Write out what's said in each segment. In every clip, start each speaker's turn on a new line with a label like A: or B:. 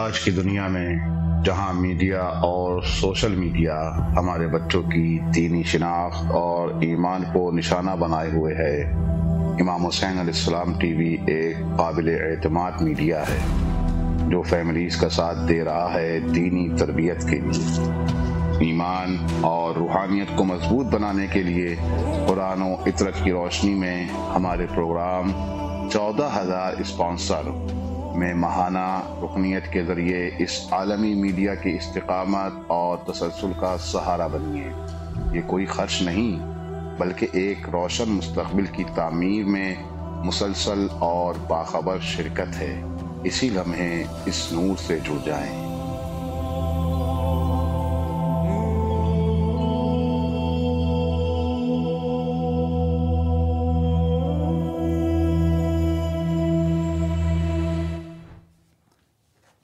A: آج کی دنیا میں جہاں میڈیا اور سوشل میڈیا ہمارے بچوں کی دینی شناخت اور ایمان کو نشانہ بنائے ہوئے ہے، امام حسین علیہ السلام ٹی وی ایک قابل اعتماد میڈیا ہے جو فیملیز کا ساتھ دے رہا ہے دینی تربیت کے لیے، ایمان اور روحانیت کو مضبوط بنانے کے لیے۔ قرآن و عطرت کی روشنی میں ہمارے پروگرام 14,000 اسپانسر میں ماہانہ رکنیت کے ذریعے اس عالمی میڈیا کی استقامت اور تسلسل کا سہارا بنیے۔ یہ کوئی خرچ نہیں بلکہ ایک روشن مستقبل کی تعمیر میں مسلسل اور باخبر شرکت ہے۔ اسی لمحے اس نور سے جڑ جائیں۔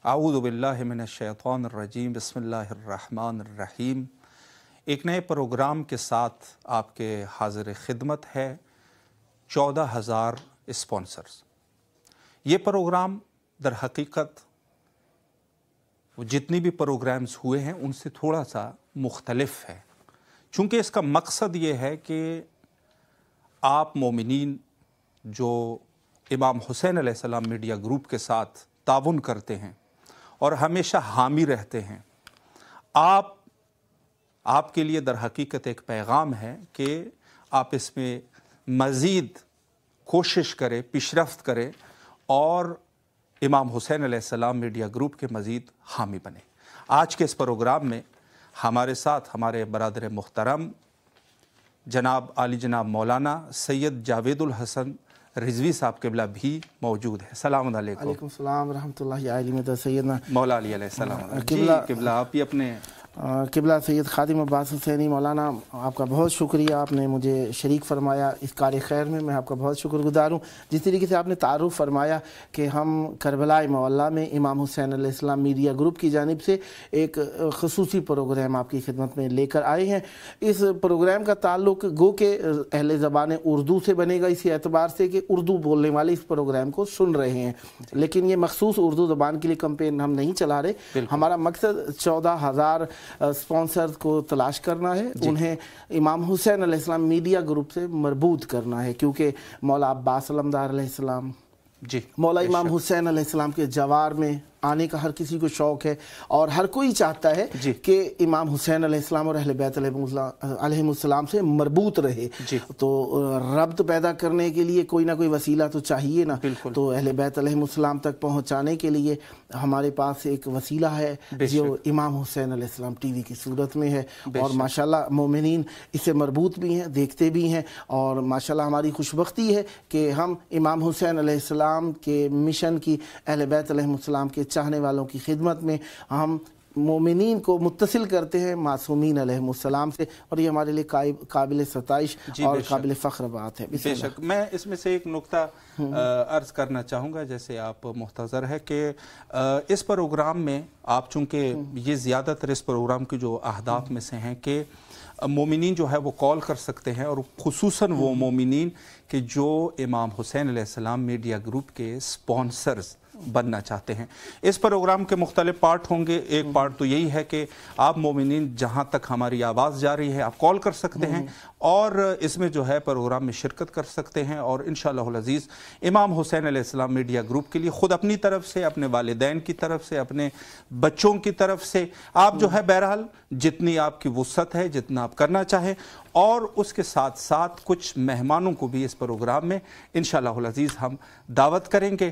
B: اعوذ باللہ من الشیطان الرجیم، بسم اللہ الرحمن الرحیم۔ ایک نئے پروگرام کے ساتھ آپ کے حاضر خدمت ہے 14,000 اسپانسرز۔ یہ پروگرام در حقیقت جتنی بھی پروگرامز ہوئے ہیں ان سے تھوڑا سا مختلف ہے، چونکہ اس کا مقصد یہ ہے کہ آپ مومنین جو امام حسین علیہ السلام میڈیا گروپ کے ساتھ تعاون کرتے ہیں اور ہمیشہ حامی رہتے ہیں، آپ کے لیے در حقیقت ایک پیغام ہے کہ آپ اس میں مزید کوشش کریں، پیش رفت کریں اور امام حسین علیہ السلام میڈیا گروپ کے مزید حامی بنیں۔ آج کے اس پروگرام میں ہمارے ساتھ ہمارے برادر محترم جناب عالی جناب مولانا سید جاوید الحسن رضوی صاحب قبلہ بھی موجود ہے۔ السلام علیکم۔
C: وعلیکم السلام ورحمۃ اللہ علیہ سیدنا
B: مولا علی علیہ السلام۔ جی قبلہ آپ ہی اپنے
C: قبلہ سید خادم عباس حسینی مولانا، آپ کا بہت شکریہ، آپ نے مجھے شریک فرمایا اس کار خیر میں آپ کا بہت شکر گزار ہوں۔ جس طریقے سے آپ نے تعارف فرمایا کہ ہم کربلا معلیٰ میں امام حسین علیہ السلام میڈیا گروپ کی جانب سے ایک خصوصی پروگرام آپ کی خدمت میں لے کر آئے ہیں۔ اس پروگرام کا تعلق گو کہ اہل زبان اردو سے بنے گا، اسی اعتبار سے کہ اردو بولنے والے اس پروگرام کو سن رہے ہیں، لیکن یہ مخصوص اردو زبان کے لیے کمپین ہم نہیں چلا رہے۔ ہمارا مقصد 14,000 اسپانسرز کو تلاش کرنا ہے، انہیں امام حسین علیہ السلام میڈیا گروپ سے مربوط کرنا ہے، کیونکہ مولا عباس علمدار علیہ السلام، مولا امام حسین علیہ السلام کے جوار میں آنے کا ہر کسی کو شوق ہے اور ہر کوئی چاہتا ہے کہ امام حسین علیہ السلام اور اہل بیت علیہ السلام سے مربوط رہے۔ تو ربط پیدا کرنے کے لیے کوئی نہ کوئی وسیلہ تو چاہیے نا، تو اہل بیت علیہ السلام تک پہنچانے کے لیے ہمارے پاس ایک وسیلہ ہے جو امام حسین علیہ السلام ٹی وی کی صورت میں ہے، اور ماشاءاللہ مومنین اس سے مربوط بھی ہیں، دیکھتے بھی ہیں، اور ماشاءاللہ ہماری خوش بختی ہے کہ ہم امام حسین علیہ السلام کے مشن کی، اہل بیت علیہ السلام کے چاہنے والوں کی خدمت میں ہم مومنین کو متصل کرتے ہیں معصومین علیہ السلام سے، اور یہ ہمارے لیے قابل ستائش اور قابل فخر بات ہے۔
B: بے شک میں اس میں سے ایک نقطہ عرض کرنا چاہوں گا، جیسے آپ محتضر ہے کہ اس پروگرام میں آپ چونکہ یہ زیادہ تر اس پروگرام کی جو اہداف میں سے ہیں کہ مومنین جو ہے وہ کال کر سکتے ہیں، اور خصوصاً وہ مومنین کہ جو امام حسین علیہ السلام میڈیا گروپ کے اسپانسرز بننا چاہتے ہیں۔ اس پروگرام کے مختلف پارٹ ہوں گے۔ ایک پارٹ تو یہی ہے کہ آپ مومنین جہاں تک ہماری آواز جا رہی ہے آپ کال کر سکتے ہیں اور اس میں جو ہے پروگرام میں شرکت کر سکتے ہیں، اور انشاءاللہ العزیز امام حسین علیہ السلام میڈیا گروپ کے لیے خود اپنی طرف سے، اپنے والدین کی طرف سے، اپنے بچوں کی طرف سے آپ جو ہے بہرحال جتنی آپ کی وسعت ہے، جتنا آپ کرنا چاہیں، اور اس کے ساتھ ساتھ کچھ مہمانوں کو بھی اس پروگرام میں انشاءاللہ العزیز ہم دعوت کریں گے۔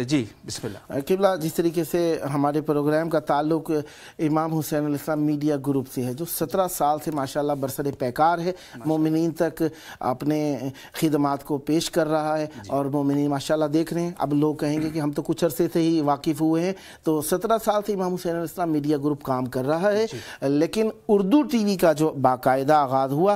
B: جی بسم اللہ۔
C: قبلہ جس طریقے سے ہمارے پروگرام کا تعلق امام حسین علیہ السلام میڈیا گروپ سے ہے، جو 17 سال سے ماشاءاللہ برسر پیکار ہے، مومنین تک اپنے خدمات کو پیش کر رہا ہے، اور مومنین ماشاءاللہ دیکھ رہے ہیں۔ اب لوگ کہیں گے کہ ہم تو کچھ عرصے سے ہی واقف ہوئے ہیں، تو 17 سال سے امام حسین علیہ السلام میڈیا گروپ کام کر رہا ہے، لیکن اردو ٹی وی کا جو باقاعدہ آغاز ہوا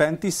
B: 35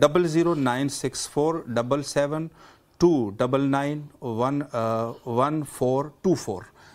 B: 0096477729911424,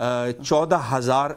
B: 14,000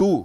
B: 2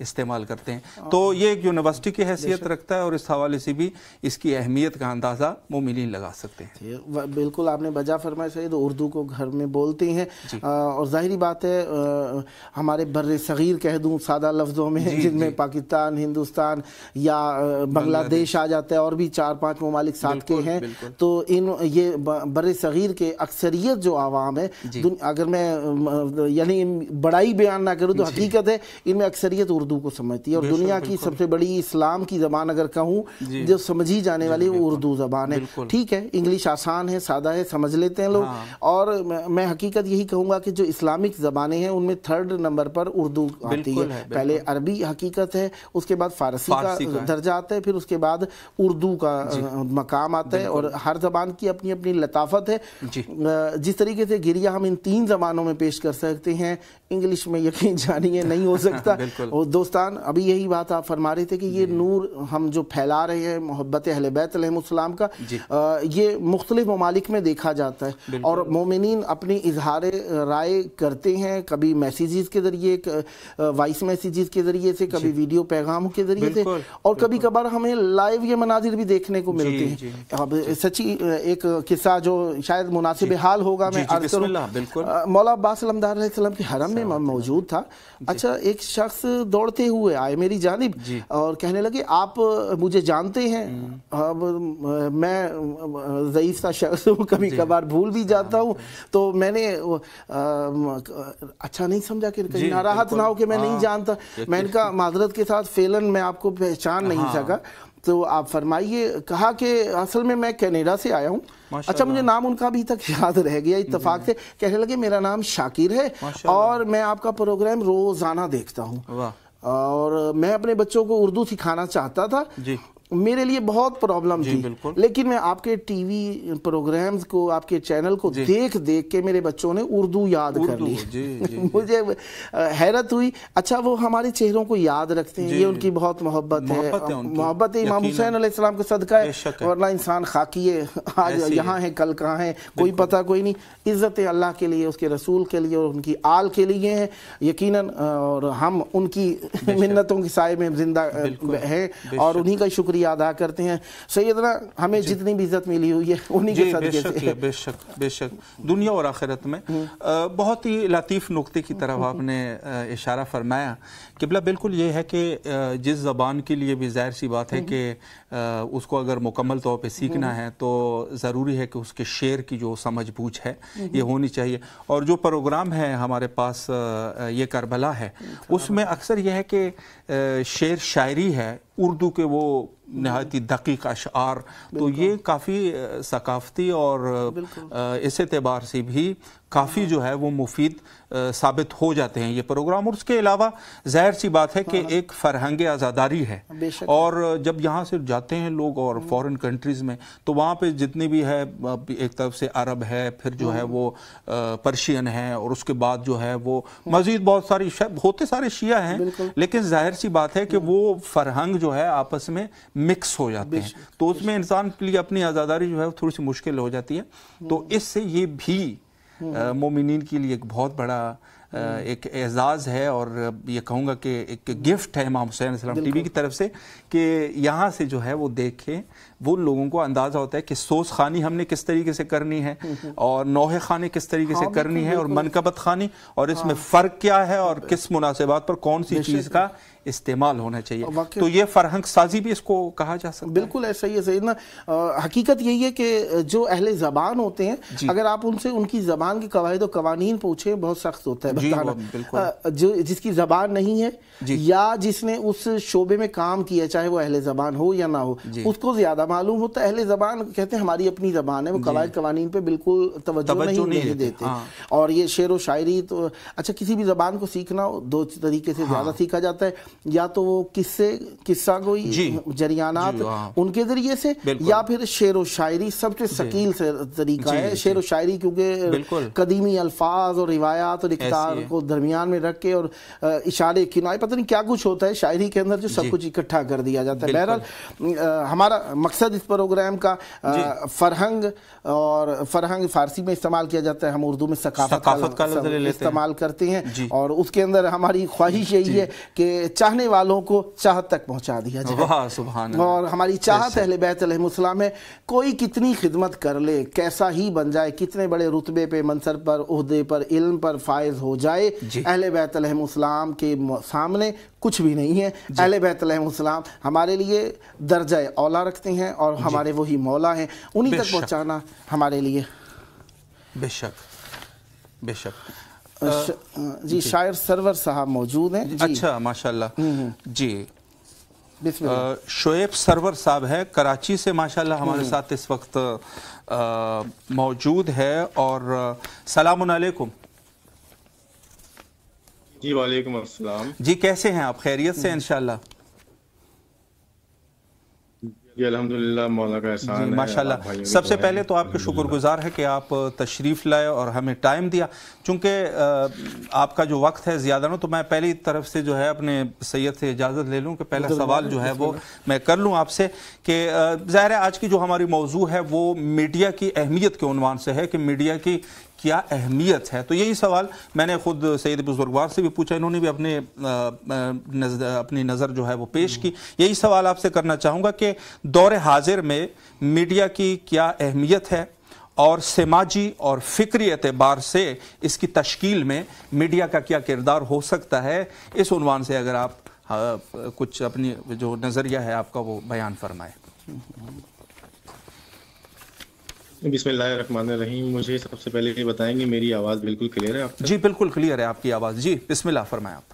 B: استعمال کرتے ہیں. تو یہ ایک یونیورسٹی کی حیثیت رکھتا ہے اور اس حوالے سے بھی اس کی اہمیت کا اندازہ مومنین لگا سکتے ہیں.
C: بالکل آپ نے بجا فرمایا سید. اردو کو گھر میں بولتے ہیں اور ظاہری بات ہے ہمارے بر صغیر کہہ دوں سادہ لفظوں میں جن میں پاکستان، ہندوستان یا بنگلہ دیش آ جاتا ہے اور بھی 4-5 ممالک ساتھ کے ہیں. تو یہ بر صغیر کے اکثریت جو عوام ہے، اگر میں یعنی بڑائی بیان نہ کروں تو حقیقت ہے ان میں اکثریت اردو کو سمجھتی ہے. اور دنیا کی سب سے بڑی اسلام کی زبان اگر کہوں جو سمجھی جانے والی وہ اردو زبان ہے. ٹھیک ہے انگلش آسان ہے، سادہ ہے، سمجھ لیتے ہیں لوگ. اور میں حقیقت یہی کہوں گا کہ جو اسلامک زبانیں ہیں ان میں 3rd نمبر پر اردو آتی ہے. پہلے عربی حقیقت ہے، اس کے بعد فارسی کا درجہ آتا ہے، پھر اس کے بعد اردو کا مقام آتا ہے. اور ہر زبان کی اپنی اپنی لطافت ہے. جس طریقے سے گریہ ہم ان 3 زبانوں میں پیش کر سکتے ہیں، انگلش میں یقین جانیے نہیں ہو سکتا. اور دوستان ابھی یہی بات آپ فرما رہے تھے کہ یہ نور ہم جو پھیلا رہے ہیں محبت اہل بیت علیہ السلام کا، یہ مختلف ممالک میں دیکھا جاتا ہے. اور مومنین اپنی اظہار رائے کرتے ہیں، کبھی میسیجز کے ذریعے، وائس میسیجز کے ذریعے سے، کبھی ویڈیو پیغاموں کے ذریعے سے، اور کبھی کبھار ہمیں لائیو یہ مناظر بھی دیکھنے کو ملتے ہیں. اب سچی ایک قصہ جو شاید مناسب حال ہوگا میں عرض کروں. مولا عباس علمدار علیہ السلام کے حرم میں موجود تھا. اچھا ایک شخص دوڑتے ہوئے آئے میری جانب اور کہنے لگے آپ مجھے جانتے ہیں؟ اب میں ضعیف سا شخص ہوں، کبھی کبھار بھول بھی جاتا ہوں. تو میں نے اچھا نہیں سمجھا کہ کہیں ناراحت نہ ہو کہ میں نہیں جانتا. میں نے کہا معذرت کے ساتھ فعلاً میں آپ کو پہچان نہیں سکا. تو آپ فرمائیے. کہا کہ اصل میں کینیڈا سے آیا ہوں. اچھا مجھے نام ان کا ابھی تک یاد رہ گیا اتفاق سے. کہنے لگے میرا نام شاکر ہے اور میں آپ کا پروگرام روزانہ دیکھتا ہوں اور میں اپنے بچوں کو اردو سکھانا چاہتا تھا. میرے لیے بہت پرابلم تھی، لیکن میں آپ کے ٹی وی پروگرامز کو، آپ کے چینل کو دیکھ کے میرے بچوں نے اردو یاد کر لی. مجھے حیرت ہوئی. اچھا وہ ہمارے چہروں کو یاد رکھتے ہیں، یہ ان کی بہت محبت ہے. محبت امام حسین علیہ السلام کا صدقہ ہے، ورنہ انسان خاکی ہے. آج یہاں ہے کل کہاں ہے کوئی پتہ کوئی نہیں. عزت اللہ کے لیے، اس کے رسول کے لیے اور ان کی آل کے لیے ہیں یقیناً. اور ہم ان کی منتوں کے سائے میں زندہ ہیں اور انہی کا شکریہ ادا کرتے ہیں. سیدنا ہمیں جتنی بھی عزت ملی ہوئی ہے انہی کے صدقے سے.
B: بے شک دنیا اور آخرت میں. بہت ہی لطیف نقطے کی طرف آپ نے اشارہ فرمایا. قبلہ بالکل یہ ہے کہ جس زبان کے لیے بھی ظاہر سی بات ہے کہ اس کو اگر مکمل طور پہ سیکھنا ہے تو ضروری ہے کہ اس کے شعر کی جو سمجھ بوجھ ہے یہ ہونی چاہیے. اور جو پروگرام ہے ہمارے پاس یہ کربلا ہے، اس میں اکثر یہ ہے کہ شعر شاعری ہے اردو کے، وہ نہایت دقیق اشعار. تو یہ کافی ثقافتی اور اس اعتبار سے بھی کافی جو ہے وہ مفید ثابت ہو جاتے ہیں یہ پروگرام. اور اس کے علاوہ ظاہر سی بات ہے کہ ایک فرہنگ آزاداری ہے. اور جب یہاں سے جاتے ہیں لوگ اور فورن کنٹریز میں تو وہاں پہ جتنی بھی ہے، ایک طرف سے عرب ہے، پھر جو ہے وہ پرشین ہے، اور اس کے بعد جو ہے وہ مزید بہت ساری ہوتے سارے شیعہ ہیں، لیکن ظاہر سی بات ہے کہ وہ فرہنگ جو ہے آپس میں مکس ہو جاتے ہیں. تو اس میں انسان کے لیے اپنی آزاداری جو ہے تھوڑی سی مشکل ہو جاتی ہے. تو اس سے یہ بھی مومنین کے لیے ایک بہت بڑا ایک اعزاز ہے، اور یہ کہوں گا کہ ایک گفٹ ہے امام حسین علیہ السلام ٹی وی کی طرف سے کہ یہاں سے جو ہے وہ دیکھیں. وہ لوگوں کو اندازہ ہوتا ہے کہ سوز خانی ہم نے کس طریقے سے کرنی ہے اور نوحہ خانی کس طریقے سے کرنی ہے اور منقبت خانی، اور اس میں فرق کیا ہے اور کس مناسبات پر کون سی چیز کا استعمال ہونا چاہیے. تو یہ فرہنگ سازی بھی اس کو کہا جا سکتا ہے.
C: بالکل ایسا ہی ہے سیدنا. حقیقت یہی ہے کہ جو اہل زبان ہوتے ہیں اگر آپ ان سے ان کی زبان کے قواعد و قوانین پوچھیں بہت سخت ہوتا ہے بتانا. جو جس کی زبان نہیں ہے یا جس نے اس شعبے میں کام کیا چاہے وہ اہل زبان ہو یا نہ ہو اس کو زیادہ معلوم ہوتا ہے. اہل زبان کہتے ہیں ہماری اپنی زبان ہے، وہ قواعد قوانین پہ بالکل توجہ نہیں دیتے. اور یہ شعر و شاعری تو اچھا کسی بھی زبان کو سیکھنا 2 طریقے سے زیادہ سیکھا جاتا ہے. یا تو وہ قصہ گوئی جریانات ان کے ذریعے سے، یا پھر شعر و شاعری سب سے ثقیل سے طریقہ ہے. شعر و شاعری کیونکہ قدیمی الفاظ اور روایات اور اقتار تار کو درمیان میں رکھ کے اور اشارے کنائے پتہ نہیں کیا کچھ ہوتا ہے شاعری کے اندر جو سب کچھ اکٹھا کر دیا جاتا ہے. بہرحال ہمارا مقصد اس پروگرام کا فرہنگ، اور فرہنگ فارسی میں استعمال کیا جاتا ہے، ہم اردو میں ثقافت کا استعمال کرتے ہیں، اور اس کے اندر ہماری خواہش یہی ہے کہ چاہنے والوں کو چاہت تک پہنچا دیا جائے. اور ہماری چاہت اہل بیت علیہم السلام ہے، کوئی کتنی خدمت کر لے، کیسا ہی بن جائے، کتنے بڑے رتبے پہ، منصب پر، عہدے پر، علم پر فائز ہو جائے، اہل بیت علیہم السلام کے سامنے کچھ بھی نہیں ہے. اہل بیت علیہم السلام ہمارے لیے درجہ اولا رکھتے ہیں اور ہمارے وہی مولا ہیں، انہی تک پہنچانا ہمارے لیے.
B: بے شک بے شک.
C: جی شاعر سرور صاحب موجود ہیں.
B: اچھا ماشاءاللہ. جی
C: بسم اللہ.
B: شعیب سرور صاحب ہے کراچی سے ماشاءاللہ ہمارے ساتھ اس وقت موجود ہے. اور سلام علیکم.
D: جی وعلیکم السلام.
B: جی کیسے ہیں آپ؟ خیریت سے انشاءاللہ؟
D: جی الحمدللہ مولا کا احسان ہے.
B: ماشاءاللہ. سب سے پہلے تو آپ کے شکر گزار ہے کہ آپ تشریف لائے اور ہمیں ٹائم دیا. چونکہ آپ کا جو وقت ہے زیادہ نہ، تو میں پہلی طرف سے جو ہے اپنے سید سے اجازت لے لوں کہ پہلا سوال جو ہے وہ میں کر لوں آپ سے، کہ ظاہر ہے آج کی جو ہماری موضوع ہے وہ میڈیا کی اہمیت کے عنوان سے ہے کہ میڈیا کی کیا اہمیت ہے. تو یہی سوال میں نے خود سید بزرگوار سے بھی پوچھا، انہوں نے بھی اپنی نظر جو ہے وہ پیش کی. یہی سوال آپ سے کرنا چاہوں گا کہ دور حاضر میں میڈیا کی کیا اہمیت ہے، اور سماجی اور فکری اعتبار سے اس کی تشکیل میں میڈیا کا کیا کردار ہو سکتا ہے. اس عنوان سے اگر آپ کچھ اپنی جو نظریہ ہے آپ کا وہ بیان فرمائیں.
D: بسم اللہ الرحمن الرحیم. مجھے سب سے پہلے یہ بتائیں گے میری آواز بالکل کلیئر ہے آپ تک؟
B: جی بالکل کلیئر ہے آپ کی آواز. جی بسم اللہ فرمائیں آپ.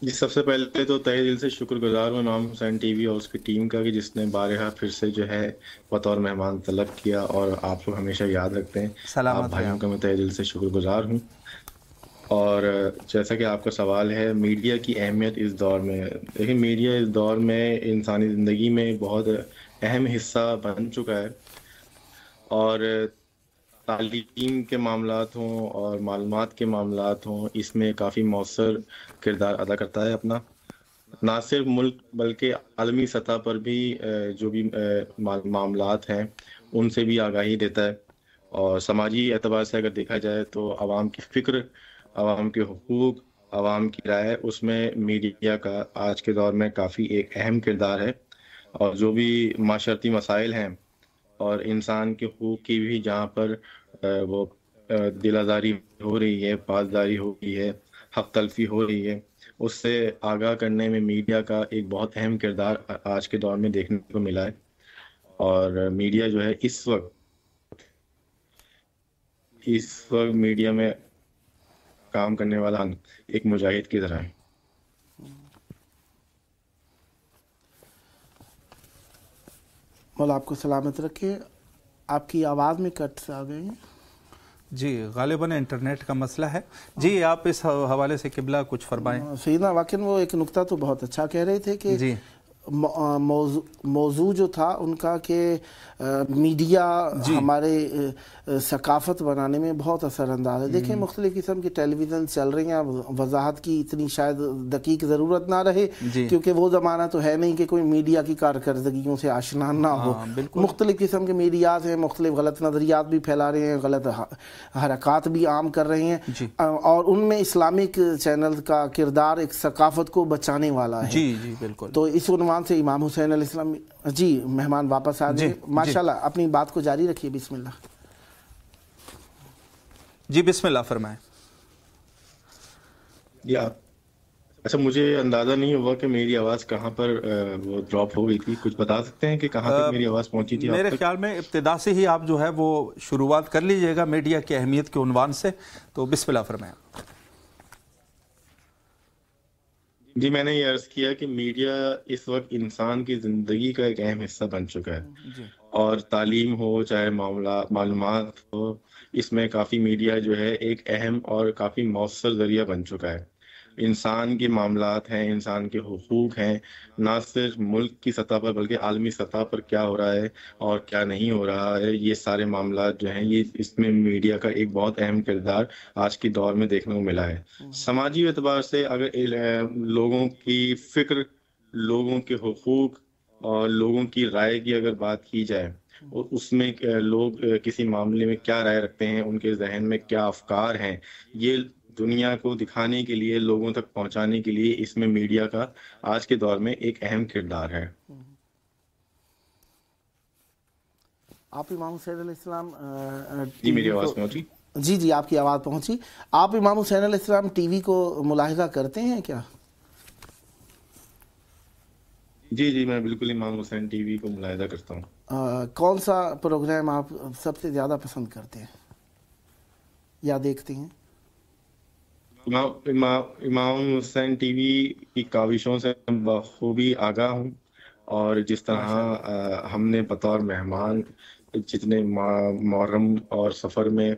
D: جی سب سے پہلے تو تہہ دل سے شکر گزار ہوں امام حسین ٹی وی اور اس کی ٹیم کا کہ جس نے بارہا پھر سے جو ہے بطور مہمان طلب کیا، اور آپ لوگ ہمیشہ یاد رکھتے ہیں. آپ بھائیوں کا میں تہہ دل سے شکر گزار ہوں. اور جیسا کہ آپ کا سوال ہے میڈیا کی اہمیت اس دور میں، لیکن میڈیا اس دور میں انسانی زندگی میں بہت اہم حصہ بن چکا ہے، اور تعلیم کے معاملات ہوں اور معلومات کے معاملات ہوں، اس میں کافی مؤثر کردار ادا کرتا ہے اپنا. نہ صرف ملک بلکہ عالمی سطح پر بھی جو بھی معاملات ہیں ان سے بھی آگاہی دیتا ہے. اور سماجی اعتبار سے اگر دیکھا جائے تو عوام کی فکر، عوام کے حقوق، عوام کی رائے، اس میں میڈیا کا آج کے دور میں کافی ایک اہم کردار ہے. اور جو بھی معاشرتی مسائل ہیں اور انسان کے حقوق کی بھی جہاں پر وہ دل آزاری ہو رہی ہے، پاسداری ہو رہی ہے، حق تلفی ہو رہی ہے، اس سے آگاہ کرنے میں میڈیا کا ایک بہت اہم کردار آج کے دور میں دیکھنے کو ملا ہے. اور میڈیا جو ہے اس وقت میڈیا میں کام کرنے والا ایک مجاہد کی طرح ہے.
C: مولا آپ کو سلامت رکھے. آپ کی آواز میں کٹس آ گئے ہیں.
B: جی غالباً انٹرنیٹ کا مسئلہ ہے. جی آپ اس حوالے سے قبلہ کچھ فرمائیں.
C: سیدنا واقعاً وہ ایک نقطہ تو بہت اچھا کہہ رہے تھے کہ موضوع جو تھا ان کا کہ میڈیا ہمارے ثقافت بنانے میں بہت اثر انداز ہے. دیکھیں مختلف قسم کی ٹیلی ویژن چل رہی ہیں، وضاحت کی اتنی شاید دقیق ضرورت نہ رہے کیونکہ وہ زمانہ تو ہے نہیں کہ کوئی میڈیا کی کارکردگیوں سے آشنا نہ ہو. مختلف قسم کے میڈیاز ہیں، مختلف غلط نظریات بھی پھیلا رہے ہیں، غلط حرکات بھی عام کر رہے ہیں، اور ان میں اسلامک چینل کا کردار ایک ثقافت کو بچانے والا ہے.
B: جی جی بالکل.
C: تو اس عنوان سے امام حسین علیہ السلام. جی مہمان واپس آ گئے ماشاءاللہ. اپنی بات کو جاری رکھیے. بسم اللہ.
B: جی بسم اللہ فرمائیں.
D: اچھا مجھے اندازہ نہیں ہوا کہ میری آواز کہاں پر وہ ڈراپ ہو گئی تھی. کچھ بتا سکتے ہیں کہ کہاں تک میری آواز پہنچی تھی؟
B: میرے خیال میں ابتدا سے ہی آپ جو ہے وہ شروعات کر لیجئے گا میڈیا کی اہمیت کے عنوان سے. تو بسم اللہ فرمائیں.
D: جی میں نے یہ عرض کیا کہ میڈیا اس وقت انسان کی زندگی کا ایک اہم حصہ بن چکا ہے، اور تعلیم ہو چاہے معلومات ہو، اس میں کافی میڈیا جو ہے ایک اہم اور کافی مؤثر ذریعہ بن چکا ہے. انسان کے معاملات ہیں، انسان کے حقوق ہیں، نہ صرف ملک کی سطح پر بلکہ عالمی سطح پر کیا ہو رہا ہے اور کیا نہیں ہو رہا ہے، یہ سارے معاملات جو ہیں یہ اس میں میڈیا کا ایک بہت اہم کردار آج کے دور میں دیکھنے کو ملا ہے۔ سماجی اعتبار سے اگر لوگوں کی فکر، لوگوں کے حقوق اور لوگوں کی رائے کی اگر بات کی جائے اور اس میں لوگ کسی معاملے میں کیا رائے رکھتے ہیں، ان کے ذہن میں کیا افکار ہیں، یہ دنیا کو دکھانے کے لیے، لوگوں تک پہنچانے کے لیے اس میں میڈیا کا آج کے دور میں ایک اہم کردار ہے۔
C: آپ امام حسین علیہ السلام
D: جی میری آواز پہنچی؟
C: جی آپ کی آواز پہنچی۔ آپ امام حسین علیہ السلام ٹی وی کو ملاحظہ کرتے ہیں کیا؟
D: جی میں بالکل امام حسین ٹی وی کو ملاحظہ کرتا ہوں۔
C: کون سا پروگرام آپ سب سے زیادہ پسند کرتے ہیں یا دیکھتے ہیں؟
D: امام حسین ٹی وی کی کاوشوں سے بخوبی آگاہ ہوں، اور جس طرح ہم نے بطور مہمان جتنے محرم اور سفر میں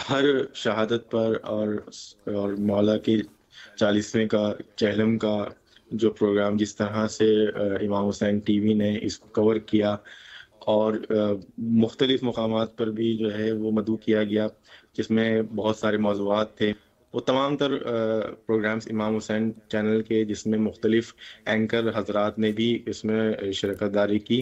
D: ہر شہادت پر اور مولا کے 40ویں کا چہلم کا جو پروگرام جس طرح سے امام حسین ٹی وی نے اس کو کور کیا، اور مختلف مقامات پر بھی جو ہے وہ مدعو کیا گیا جس میں بہت سارے موضوعات تھے، وہ تمام تر پروگرامز امام حسین چینل کے جس میں مختلف اینکر حضرات نے بھی اس میں شرکت داری کی،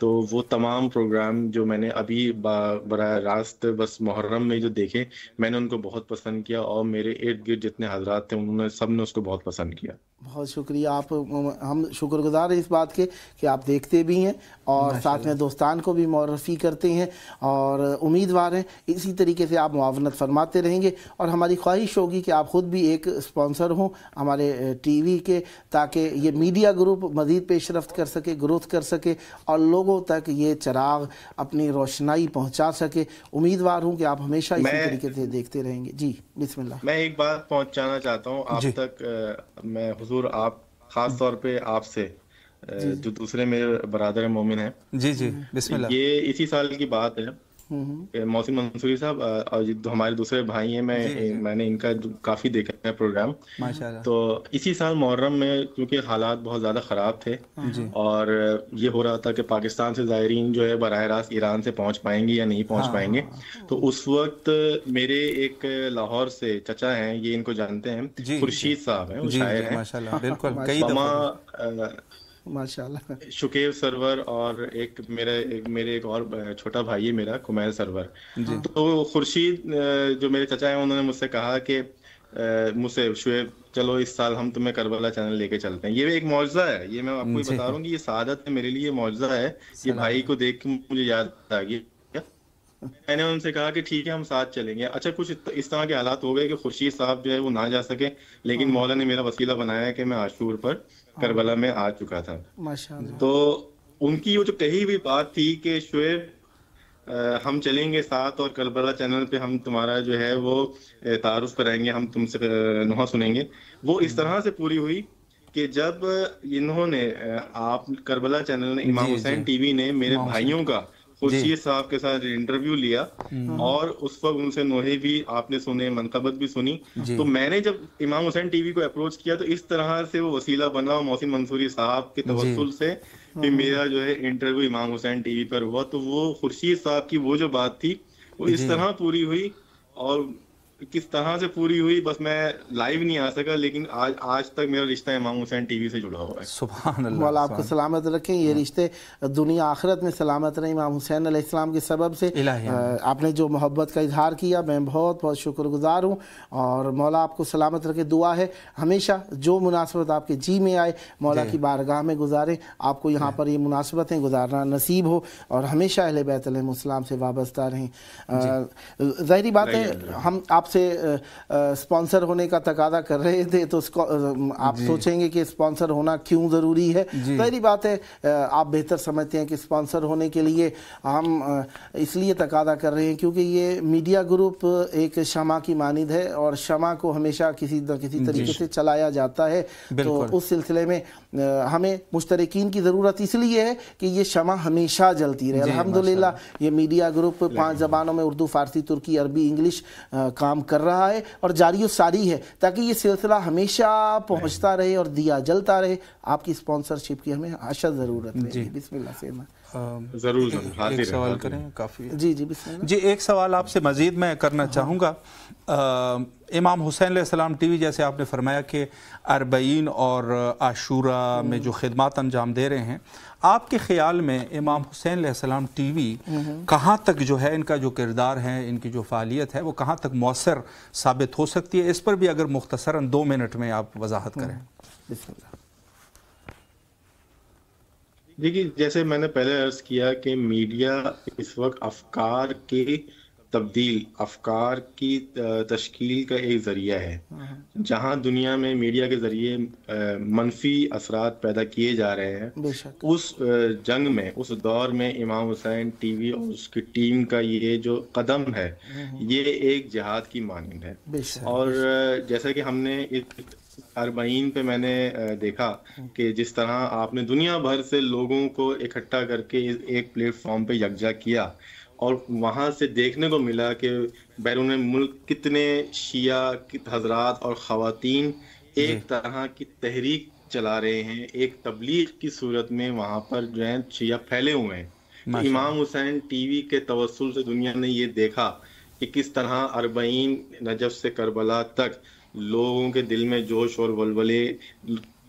D: تو وہ تمام پروگرام جو میں نے ابھی براہ راست بس محرم میں جو دیکھے، میں نے ان کو بہت پسند کیا، اور میرے ارد گرد جتنے حضرات تھے انہوں نے سب نے اس کو بہت پسند کیا۔
C: بہت شکریہ، ہم شکر گزار ہیں اس بات کے کہ آپ دیکھتے بھی ہیں اور ساتھ میں دوستان کو بھی معرفی کرتے ہیں، اور امیدوار ہیں اسی طریقے سے آپ معاونت فرماتے رہیں گے، اور ہماری خواہش ہوگی کہ آپ خود بھی ایک اسپانسر ہوں ہمارے ٹی وی کے، تاکہ یہ میڈیا گروپ مزید پیش رفت کر سکے، گروتھ کر سکے، اور لوگوں تک یہ چراغ اپنی روشنائی پہنچا سکے۔ امیدوار ہوں کہ آپ ہمیشہ اسی طریقے سے دیکھتے رہیں گے۔ جی بسم اللہ۔
D: میں ایک بات پہنچانا چاہتا ہوں آپ تک، میں حضور آپ خاص طور پہ آپ سے جو دوسرے میرے برادر مومن ہیں،
B: جی بسم اللہ،
D: یہ اسی سال کی بات ہے، محسن منصوری صاحب اور ہمارے دوسرے بھائی ہیں، میں نے ان کا کافی دیکھا ہے پروگرام، تو اسی سال محرم میں کیونکہ حالات بہت زیادہ خراب تھے اور یہ ہو رہا تھا کہ پاکستان سے زائرین جو ہے براہ راست ایران سے پہنچ پائیں گے یا نہیں پہنچ پائیں گے، تو اس وقت میرے ایک لاہور سے چچا ہیں، یہ ان کو جانتے ہیں، خورشید صاحب ہیں، وہ شاعر ہیں، بالکل
C: ماشاءاللہ،
D: شکیب سرور، اور میرے ایک اور چھوٹا بھائی ہے میرا، کمیل سرور، تو خورشید جو میرے چچا ہیں انہوں نے مجھ سے کہا کہ مجھ سے شعیب چلو اس سال ہم تمہیں کربلا چینل لے کے چلتے ہیں۔ یہ ایک معجزہ ہے، یہ میں آپ کو بتا رہا ہوں کہ یہ سعادت ہے میرے لیے، یہ معجزہ ہے، یہ بھائی کو دیکھ کے مجھے یاد آ گیا۔ میں نے ان سے کہا کہ ٹھیک ہے ہم ساتھ چلیں گے۔ اچھا کچھ اس طرح کے حالات ہو گئے کہ خورشید صاحب جو ہے وہ نہ جا سکے، لیکن مولا نے میرا وسیلہ بنایا کہ میں عاشور پر کربلا میں آ چکا تھا، تو ان کی وہ جو کہی ہوئی بات تھی کہ شعیب ہم چلیں گے ساتھ اور کربلا چینل پہ ہم تمہارا جو ہے وہ تعارف کرائیں گے، ہم تم سے نوحہ سنیں گے، وہ اس طرح سے پوری ہوئی کہ جب انہوں نے آپ کربلا چینل نے امام حسین ٹی وی نے میرے بھائیوں کا خورشید صاحب کے ساتھ انٹرویو لیا، اور اس وقت ان سے نوحے بھی آپ نے سنے، منقبت بھی سنی، تو میں نے جب امام حسین ٹی وی کو اپروچ کیا تو اس طرح سے وہ وسیلہ بنا محسن منصوری صاحب کے توسل سے کہ میرا جو ہے انٹرویو امام حسین ٹی وی پر ہوا، تو وہ خورشید صاحب کی وہ جو بات تھی وہ اس طرح پوری ہوئی، اور کس طرح سے پوری ہوئی بس میں لائیو نہیں آ سکا، لیکن آج تک میرا رشتہ امام حسین ٹی وی سے جڑا ہوا ہے۔
B: سبحان اللہ،
C: مولا آپ کو سلامت رکھیں، یہ رشتے دنیا آخرت میں سلامت رہیں امام حسین علیہ السلام کے سبب سے۔ آپ نے جو محبت کا اظہار کیا میں بہت بہت شکر گزار ہوں، اور مولا آپ کو سلامت رکھے۔ دعا ہے ہمیشہ جو مناسبت آپ کے جی میں آئے مولا کی بارگاہ میں گزاریں، آپ کو یہاں پر یہ مناسبتیں گزارنا نصیب ہو، اور ہمیشہ اہل بیت علیہ السلام سے وابستہ رہیں۔ ظاہری بات ہے ہم آپ سے اسپانسر ہونے کا تقاضا کر رہے تھے، تو آپ سوچیں گے کہ اسپانسر ہونا کیوں ضروری ہے۔ ظاہری بات ہے آپ بہتر سمجھتے ہیں کہ اسپانسر ہونے کے لیے ہم اس لیے تقاضا کر رہے ہیں کیونکہ یہ میڈیا گروپ ایک شمع کی مانند ہے، اور شمع کو ہمیشہ کسی نہ کسی طریقے سے چلایا جاتا ہے، تو اس سلسلے میں ہمیں مشترکین کی ضرورت اس لیے ہے کہ یہ شمع ہمیشہ جلتی رہے۔ الحمدللہ یہ میڈیا گروپ 5 زبانوں میں، اردو، فارسی، ترکی، عربی، انگلش کام کام کر رہا ہے اور جاری و ساری ہے، تاکہ یہ سلسلہ ہمیشہ پہنچتا رہے اور دیا جلتا رہے۔ آپ کی اسپانسرشپ کی ہمیں اشد ضرورت ہے۔ بسم اللہ سیدنا۔
D: ضرور
B: ایک سوال کریں کافی؟
C: جی بسم اللہ۔
B: جی ایک سوال آپ سے مزید میں کرنا چاہوں گا۔ امام حسین علیہ السلام ٹی وی، جیسے آپ نے فرمایا کہ 40 اور عاشورہ میں جو خدمات انجام دے رہے ہیں، آپ کے خیال میں امام حسین علیہ السلام ٹی وی کہاں تک جو ہے ان کا جو کردار ہے، ان کی جو فعالیت ہے، وہ کہاں تک مؤثر ثابت ہو سکتی ہے؟ اس پر بھی اگر مختصراً 2 منٹ میں آپ وضاحت کریں۔
C: بسم اللہ۔
D: دیکھیے، جیسے میں نے پہلے عرض کیا کہ میڈیا اس وقت افکار کی تبدیل، افکار کی تشکیل کا ایک ذریعہ ہے۔ جہاں دنیا میں میڈیا کے ذریعے منفی اثرات پیدا کیے جا رہے ہیں، اس جنگ میں، اس دور میں امام حسین ٹی وی اور اس کی ٹیم کا یہ جو قدم ہے، یہ ایک جہاد کی مانند ہے۔ اور جیسا کہ ہم نے 40 پہ میں نے دیکھا کہ جس طرح آپ نے دنیا بھر سے لوگوں کو اکٹھا کر کے ایک پلیٹ فارم پہ یکجا کیا، اور وہاں سے دیکھنے کو ملا کہ بیرون ملک کتنے شیعہ حضرات اور خواتین ایک طرح کی تحریک چلا رہے ہیں، ایک تبلیغ کی صورت میں وہاں پر جو ہیں شیعہ پھیلے ہوئے ہیں۔ امام حسین ٹی وی کے توسل سے دنیا نے یہ دیکھا کہ کس طرح 40 نجف سے کربلا تک لوگوں کے دل میں جوش اور ولولے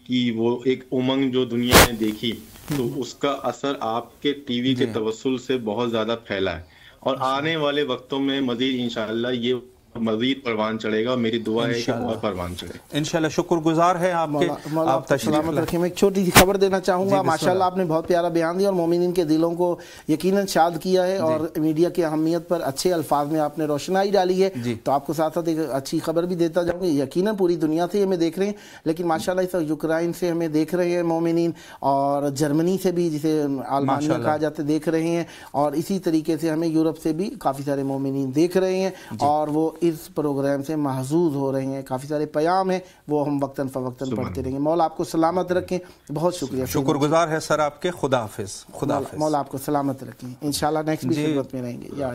D: کی وہ ایک امنگ جو دنیا نے دیکھی، تو اس کا اثر آپ کے ٹی وی کے توسل سے بہت زیادہ پھیلا ہے، اور آنے والے وقتوں میں مزید انشاءاللہ یہ مزید پروان چڑھے گا، اور میری دعا ہے کہ اور پروان چڑھے۔
B: انشاءاللہ شکر گزار ہیں آپ کے، آپ
C: تشریف رکھیں۔ میں ایک چھوٹی سی خبر دینا چاہوں گا۔ ماشاءاللہ آپ نے بہت پیارا بیان دیا اور مومنین کے دلوں کو یقیناً شاد کیا ہے، اور میڈیا کی اہمیت پر اچھے الفاظ میں آپ نے روشنائی ڈالی ہے۔ تو آپ کو ساتھ ساتھ ایک اچھی خبر بھی دیتا جاؤں گا۔ یقیناً پوری دنیا سے ہمیں دیکھ رہے ہیں، لیکن ماشاءاللہ اس وقت یوکرائن سے ہمیں دیکھ رہے ہیں مومنین، اور جرمنی سے بھی، جسے آلمانیہ کہا جاتا ہے، دیکھ رہے ہیں، اور اسی طریقے سے ہمیں یورپ سے بھی کافی سارے مومنین دیکھ رہے ہیں، اور وہ اس پروگرام سے محظوظ ہو رہے ہیں۔ کافی سارے پیام ہیں، وہ ہم وقتاً فوقتاً پڑھتے رہیں گے۔ مولا آپ کو سلامت رکھیں، بہت شکریہ،
B: شکر گزار ہے سر آپ کے۔ خدا حافظ۔ خدا حافظ۔
C: مولا آپ کو سلامت رکھیں، انشاءاللہ نیکسٹ بھی خدمت میں رہیں گے۔ یا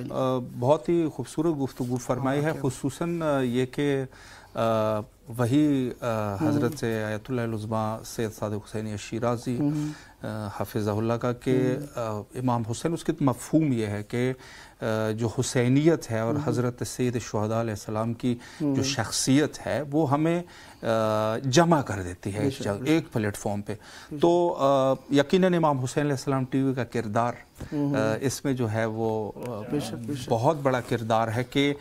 B: بہت ہی خوبصورت گفتگو فرمائی ہے، خصوصاً یہ کہ وہی حضرت سے آیت اللہ العظمیٰ سید صادق حسینی الشیرازی حفظہ اللہ کا کہ امام حسین، اس کی مفہوم یہ ہے کہ جو حسینیت ہے اور حضرت سید الشہداء علیہ السلام کی جو شخصیت ہے، وہ ہمیں جمع کر دیتی ہے ایک پلیٹ فارم پہ۔ تو یقیناً امام حسین علیہ السلام ٹی وی کا کردار اس میں جو ہے وہ بہت بڑا کردار ہے کہ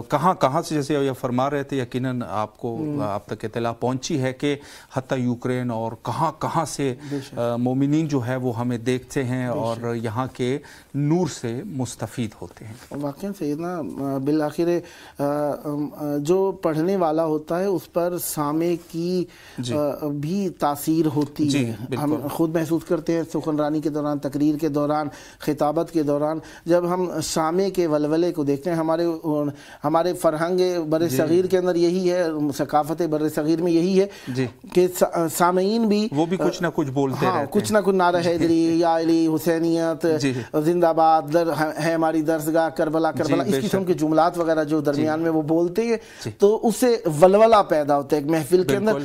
B: کہاں کہاں سے، جیسے یہ فرما رہے تھے، یقیناً آپ کو آپ تک اطلاع پہنچی ہے کہ حتیٰ یوکرین اور کہاں کہاں سے مومنین جو ہے وہ ہمیں دیکھتے ہیں اور یہاں کے نور سے مستفید ہوتے ہیں۔
C: واقعی سیدنا بالآخر جو پڑھنے والا ہوتا ہے اس پر سامع کی بھی تاثیر ہوتی ہے۔ ہم خود محسوس کرتے ہیں سخنرانی کے دوران، تقریر کے دوران، خطابت کے دوران، جب ہم سامع کے ولولے کو دیکھتے ہیں۔ ہمارے فرہنگ بر صغیر کے اندر یہی ہے، ثقافت بر صغیر میں یہی ہے کہ سامعین بھی
B: وہ بھی کچھ نہ کچھ بولتے رہتے ہیں،
C: کچھ نہ کچھ نعرہ حیدری، یا علی، حسینیت زندہ باد، ہے ہماری درسگاہ، کربلا کربلا، اس قسم کے جملات وغیرہ جو درمیان میں وہ بولتے ہیں، تو اس سے ولولہ پیدا ہوتا ہے۔ ایک محفل کے اندر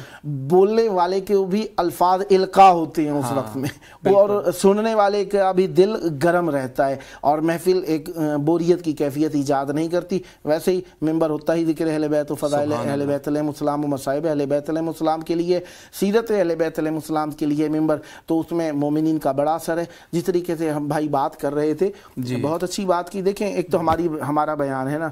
C: بولنے والے کے بھی الفاظ القاء ہوتے ہیں اس وقت میں، اور سننے والے کا بھی دل گرم رہتا ہے، اور محفل ایک بوریت کی کیفیت ایجاد نہیں کرتی۔ ویسے ہی ممبر ہوتا ہی ذکر اہل بیت و فضائل اہل بیت علیہم السلام و مصائب اہل بیت علیہم السلام کے لیے، سیرت اہل بیت علیہم السلام کے لیے ممبر، تو اس میں مومنین کا بڑا اثر ہے۔ جس طریقے سے ہم بھائی بات کر رہے تھے، بہت اچھی بات کی۔ دیکھیں، ایک تو ہمارا بیان ہے نا،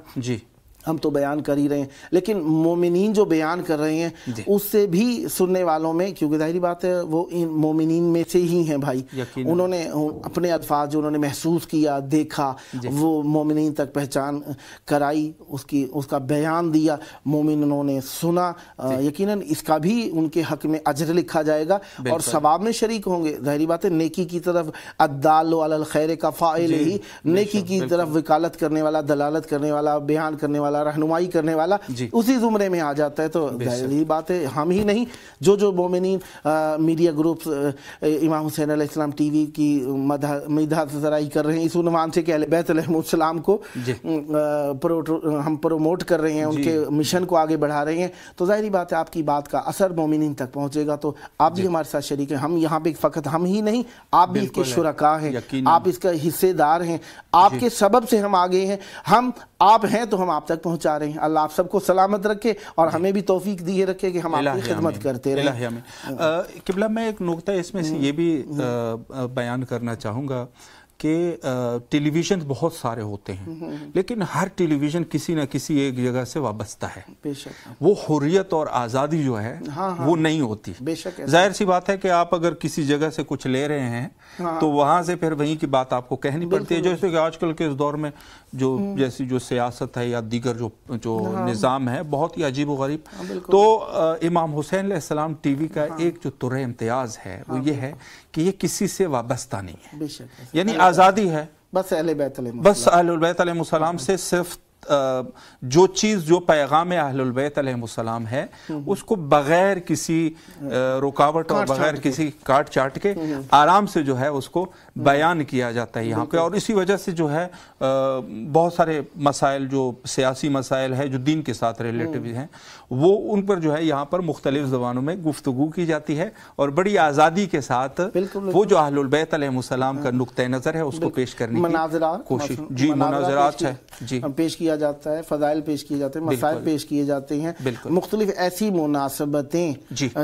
C: ہم تو بیان کر ہی رہے ہیں، لیکن مومنین جو بیان کر رہے ہیں اس سے بھی سننے والوں میں، کیونکہ ظاہری بات ہے وہ ان مومنین میں سے ہی ہیں بھائی، انہوں نے اپنے الفاظ جو انہوں نے محسوس کیا، دیکھا، وہ مومنین تک پہچان کرائی، اس کا بیان دیا، مومنوں نے سنا۔ یقیناً اس کا بھی ان کے حق میں اجر لکھا جائے گا اور ثواب میں شریک ہوں گے۔ ظاہری بات ہے، نیکی کی طرف الدال علی الخیر کا فاعل ہی، نیکی کی طرف وکالت کرنے والا، دلالت کرنے والا، بیان کرنے والا والا, رہنمائی کرنے والا اسی زمرے میں آ جاتا ہے. تو ظاہری بات ہے ہم ہی نہیں, جو مومنین میڈیا گروپس امام حسین علیہ السلام ٹی وی کی مدح ذرائی کر رہے ہیں اس عنوان سے کہ اہل بیت علیہ السلام کو ہم پروموٹ کر رہے ہیں, ان کے مشن کو آگے بڑھا رہے ہیں, تو ظاہری بات ہے آپ کی بات کا اثر مومنین تک پہنچے گا. تو آپ بھی ہمارے ساتھ شریک ہیں, ہم یہاں پہ فقط ہم ہی نہیں, آپ بھی اس کے شرکا ہیں, آپ اس کا حصے دار ہیں, آپ کے سبب سے ہم آگے ہیں, آپ ہیں تو ہم آپ تک پہنچا رہے ہیں. اللہ آپ سب کو سلامت رکھے اور ہمیں بھی توفیق دیے رکھے کہ ہم آپ کی خدمت کرتے رہیں.
B: قبلہ میں ایک نقطہ اس میں سے یہ بھی بیان کرنا چاہوں گا کہ ٹیلی ویژن بہت سارے ہوتے ہیں, لیکن ہر ٹیلی ویژن کسی نہ کسی ایک جگہ سے وابستہ ہے. وہ حریت اور آزادی جو ہے وہ نہیں ہوتی. ظاہر سی بات ہے کہ آپ اگر کسی جگہ سے کچھ لے رہے ہیں تو وہاں سے پھر وہیں کی بات آپ کو کہنی پڑتی ہے. جیسے کہ آج کل کے اس دور میں جیسی جو سیاست ہے یا دیگر جو نظام ہے بہت ہی عجیب و غریب, تو امام حسین علیہ السلام ٹی وی کا ایک جو طرح امتیاز ہے وہ یہ ہے کہ یہ کسی سے وابستہ نہیں ہے, یعنی آزادی ہے
C: بس اہل بیت
B: علیہ السلام سے. صرف جو چیز جو پیغام اہل البیت علیہ السلام ہے اس کو بغیر کسی رکاوٹ اور بغیر کسی کاٹ چاٹ کے آرام سے جو ہے اس کو بیان کیا جاتا ہے یہاں پہ. اور اسی وجہ سے جو ہے بہت سارے مسائل جو سیاسی مسائل ہے جو دین کے ساتھ ریلیٹیو ہیں وہ ان پر جو ہے یہاں پر مختلف زبانوں میں گفتگو کی جاتی ہے اور بڑی آزادی کے ساتھ وہ جو اہل البیت علیہ السلام کا نقطہ نظر ہے اس کو پیش کرنے کی کوشش. جی مناظرات ہے, جی
C: پیش کیا جاتا ہے, فضائل پیش کیے جاتے ہیں, مسائل پیش کیے جاتے ہیں, مختلف ایسی مناسبتیں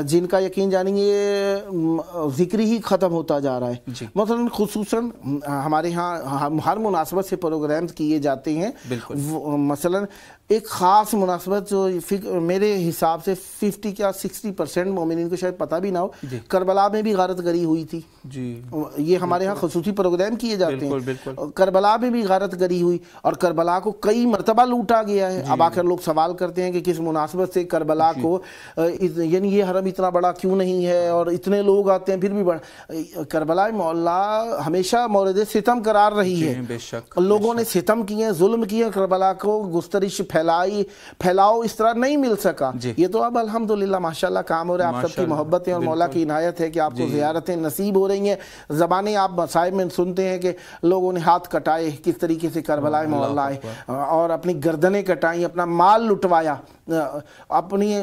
C: جن کا یقین جانیں یہ ذکر ہی ختم ہوتا جا رہا ہے. مثلا خصوصاً ہمارے ہاں ہر مناسبت سے پروگرام کیے جاتے ہیں. مثلا ایک خاص مناسبت جو میرے حساب سے 50 یا 60% مومنین کو شاید پتہ بھی نہ ہو, کربلا میں بھی غارت گری ہوئی تھی. یہ ہمارے ہاں خصوصی پروگرام کیے جاتے ہیں. کربلا میں بھی غارت گری ہوئی اور کربلا کو کئی مرتبہ لوٹا گیا ہے. اب آخر لوگ سوال کرتے ہیں کہ کس مناسبت سے کربلا کو, یعنی یہ حرم اتنا بڑا کیوں نہیں ہے اور اتنے لوگ آتے ہیں پھر بھی بڑا. کربلا مولا ہمیشہ مورد ستم قرار رہی ہے. لوگوں نے ستم کیے, ظلم کیے, کربلا کو گسترش پھیلاؤ اس طرح نہیں مل سکا. یہ تو اب الحمدللہ ماشاءاللہ کام ہو رہا ہے. آپ سب کی محبتیں اور مولا کی عنایت ہے کہ آپ کو زیارتیں نصیب ہو رہی ہیں. زبانیں آپ مصائب میں سنتے ہیں کہ لوگوں نے ہاتھ کٹائے, کس طریقے سے کربلا مولا آئے اور اپنی گردنیں کٹائیں, اپنا مال لٹوایا, اپنی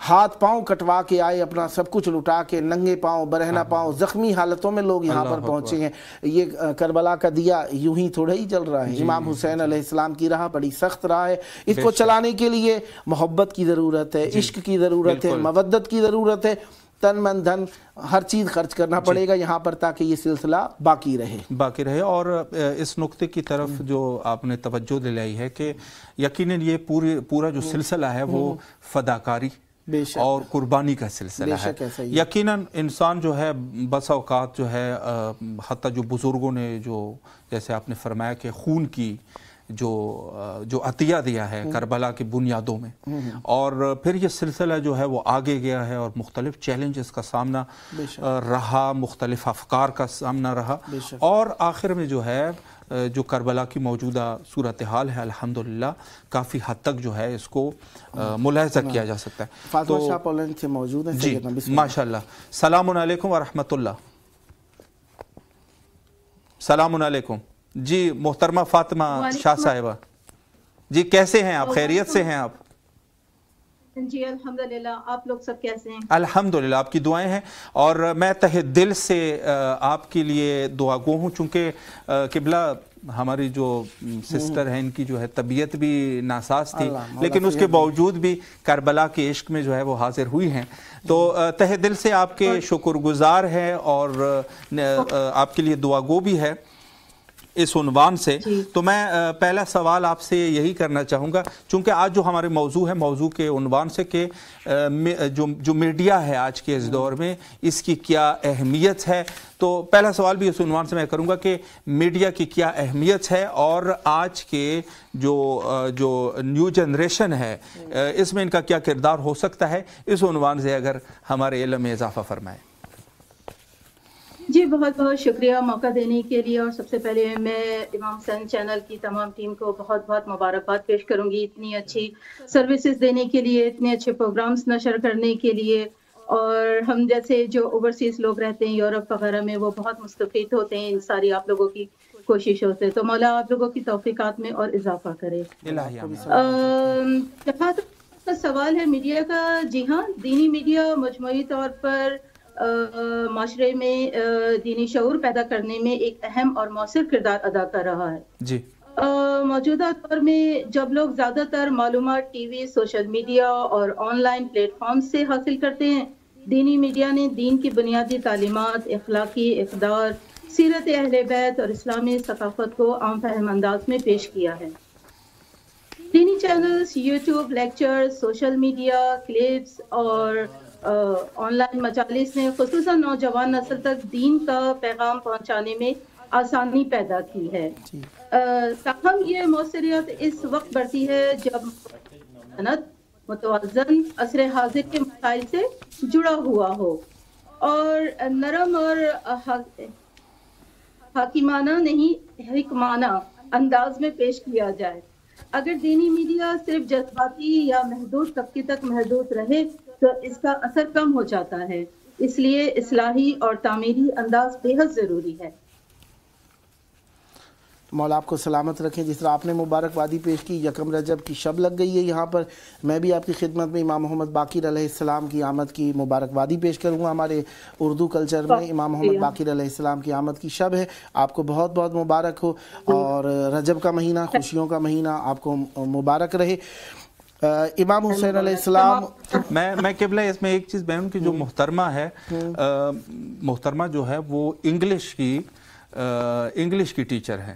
C: ہاتھ پاؤں کٹوا کے آئے, اپنا سب کچھ لٹا کے ننگے پاؤں برہنہ پاؤں زخمی حالتوں میں لوگ یہاں پر پہنچے ہیں. یہ کربلا کا دیا یوں ہی تھوڑا ہی چل رہا ہے. امام حسین علیہ السلام کی راہ بڑی سخت راہ ہے. اس کو چلانے کے لیے محبت کی ضرورت ہے, عشق کی ضرورت ہے, مودت کی ضرورت ہے, تن من دھن ہر چیز خرچ کرنا پڑے گا یہاں پر تاکہ یہ سلسلہ باقی رہے. اور اس نقطے کی طرف جو آپ نے توجہ دلائی ہے کہ یقیناً یہ پورا جو سلسلہ ہے وہ فداکاری اور قربانی کا سلسلہ ہے. یقیناً انسان جو ہے بس اوقات جو ہے حتیٰ جو بزرگوں نے جو جیسے آپ نے فرمایا کہ خون کی جو عطیہ دیا ہے کربلا کی بنیادوں میں, اور پھر یہ سلسلہ جو ہے وہ آگے گیا ہے اور مختلف چیلنجز کا سامنا رہا, مختلف افکار کا سامنا رہا, اور آخر میں جو ہے جو کربلا کی موجودہ صورتحال ہے الحمدللہ کافی حد تک جو ہے اس کو ملاحظہ کیا جا سکتا ہے. فاطمہ شاہ پولینڈ سے موجود ہیں.
B: جی ماشاءاللہ. السلام علیکم ورحمۃ اللہ. السلام علیکم. جی محترمہ فاطمہ شاہ صاحبہ, جی کیسے ہیں آپ, خیریت سے ہیں آپ؟
E: جی الحمدللہ. آپ لوگ سب کیسے ہیں؟
B: الحمدللہ, آپ کی دعائیں ہیں اور میں تہ دل سے آپ کے لیے دعا گو ہوں. چونکہ قبلہ ہماری جو سسٹر ہیں ان کی جو ہے طبیعت بھی ناساز تھی, لیکن اس کے باوجود بھی کربلا کے عشق میں جو ہے وہ حاضر ہوئی ہیں. تو تہ دل سے آپ کے شکر گزار ہیں اور آپ کے لیے دعا گو بھی ہے اس عنوان سے. تو میں پہلا سوال آپ سے یہی کرنا چاہوں گا, چونکہ آج جو ہمارے موضوع ہے, موضوع کے عنوان سے کہ جو میڈیا ہے آج کے اس دور میں اس کی کیا اہمیت ہے, تو پہلا سوال بھی اس عنوان سے میں کروں گا کہ میڈیا کی کیا اہمیت ہے اور آج کے جو نیو جنریشن ہے اس میں ان کا کیا کردار ہو سکتا ہے, اس عنوان سے اگر ہمارے علم میں اضافہ فرمائے.
E: جی بہت بہت شکریہ موقع دینے کے لیے، اور سب سے پہلے میں امام حسین چینل کی تمام ٹیم کو بہت بہت مبارکباد پیش کروں گی اتنی اچھی سروسز دینے کے لیے، اتنے اچھے پروگرامز نشر کرنے کے لیے، اور ہم جیسے جو اوورسیز لوگ رہتے ہیں یورپ وغیرہ میں وہ بہت مستفید ہوتے ہیں ان ساری آپ لوگوں کی کوششوں سے، تو مولا آپ لوگوں کی توفیقات میں اور اضافہ کرے۔ جہاں تک سوال ہے میڈیا کا، جی ہاں، دینی میڈیا مجموعی طور پر معاشرے میں دینی شعور پیدا کرنے میں ایک اہم اور مؤثر کردار ادا کر رہا ہے۔
B: جی
E: موجودہ دور میں جب لوگ زیادہ تر معلومات ٹی وی، سوشل میڈیا اور آن لائن پلیٹ فارم سے حاصل کرتے ہیں، دینی میڈیا نے دین کی بنیادی تعلیمات، اخلاقی اقدار، سیرت اہل بیت اور اسلامی ثقافت کو عام فہم انداز میں پیش کیا ہے۔ دینی channels, YouTube lecture, social media clips اور آن لائن مجالس نے خصوصاً نوجوان نسل تک دین کا پیغام پہنچانے میں آسانی پیدا کی ہے۔ تاہم یہ موثریت اس وقت بڑھتی ہے جب متوازن عصر حاضر کے مسائل سے جڑا ہوا ہو اور نرم اور حاکمانہ نہیں حکمانہ انداز میں پیش کیا جائے۔ اگر دینی میڈیا صرف جذباتی یا محدود طبقے تک محدود رہے تو اس کا اثر کم ہو جاتا ہے، اس لیے اصلاحی اور تعمیری انداز بے حد ضروری ہے۔
C: مولا آپ کو سلامت رکھیں۔ جس طرح آپ نے مبارکبادی پیش کی، یکم رجب کی شب لگ گئی ہے یہاں پر، میں بھی آپ کی خدمت میں امام محمد باقر علیہ السلام کی آمد کی مبارکبادی پیش کروں گا۔ ہمارے اردو کلچر میں امام محمد باقر علیہ السلام کی آمد کی شب ہے، آپ کو بہت بہت مبارک ہو، اور رجب کا مہینہ خوشیوں کا مہینہ آپ کو مبارک رہے۔ امام حسین علیہ السلام،
B: میں قبلہ اس میں ایک چیز بیان کی، جو محترمہ ہے، محترمہ جو ہے وہ انگلش کی ٹیچر ہے،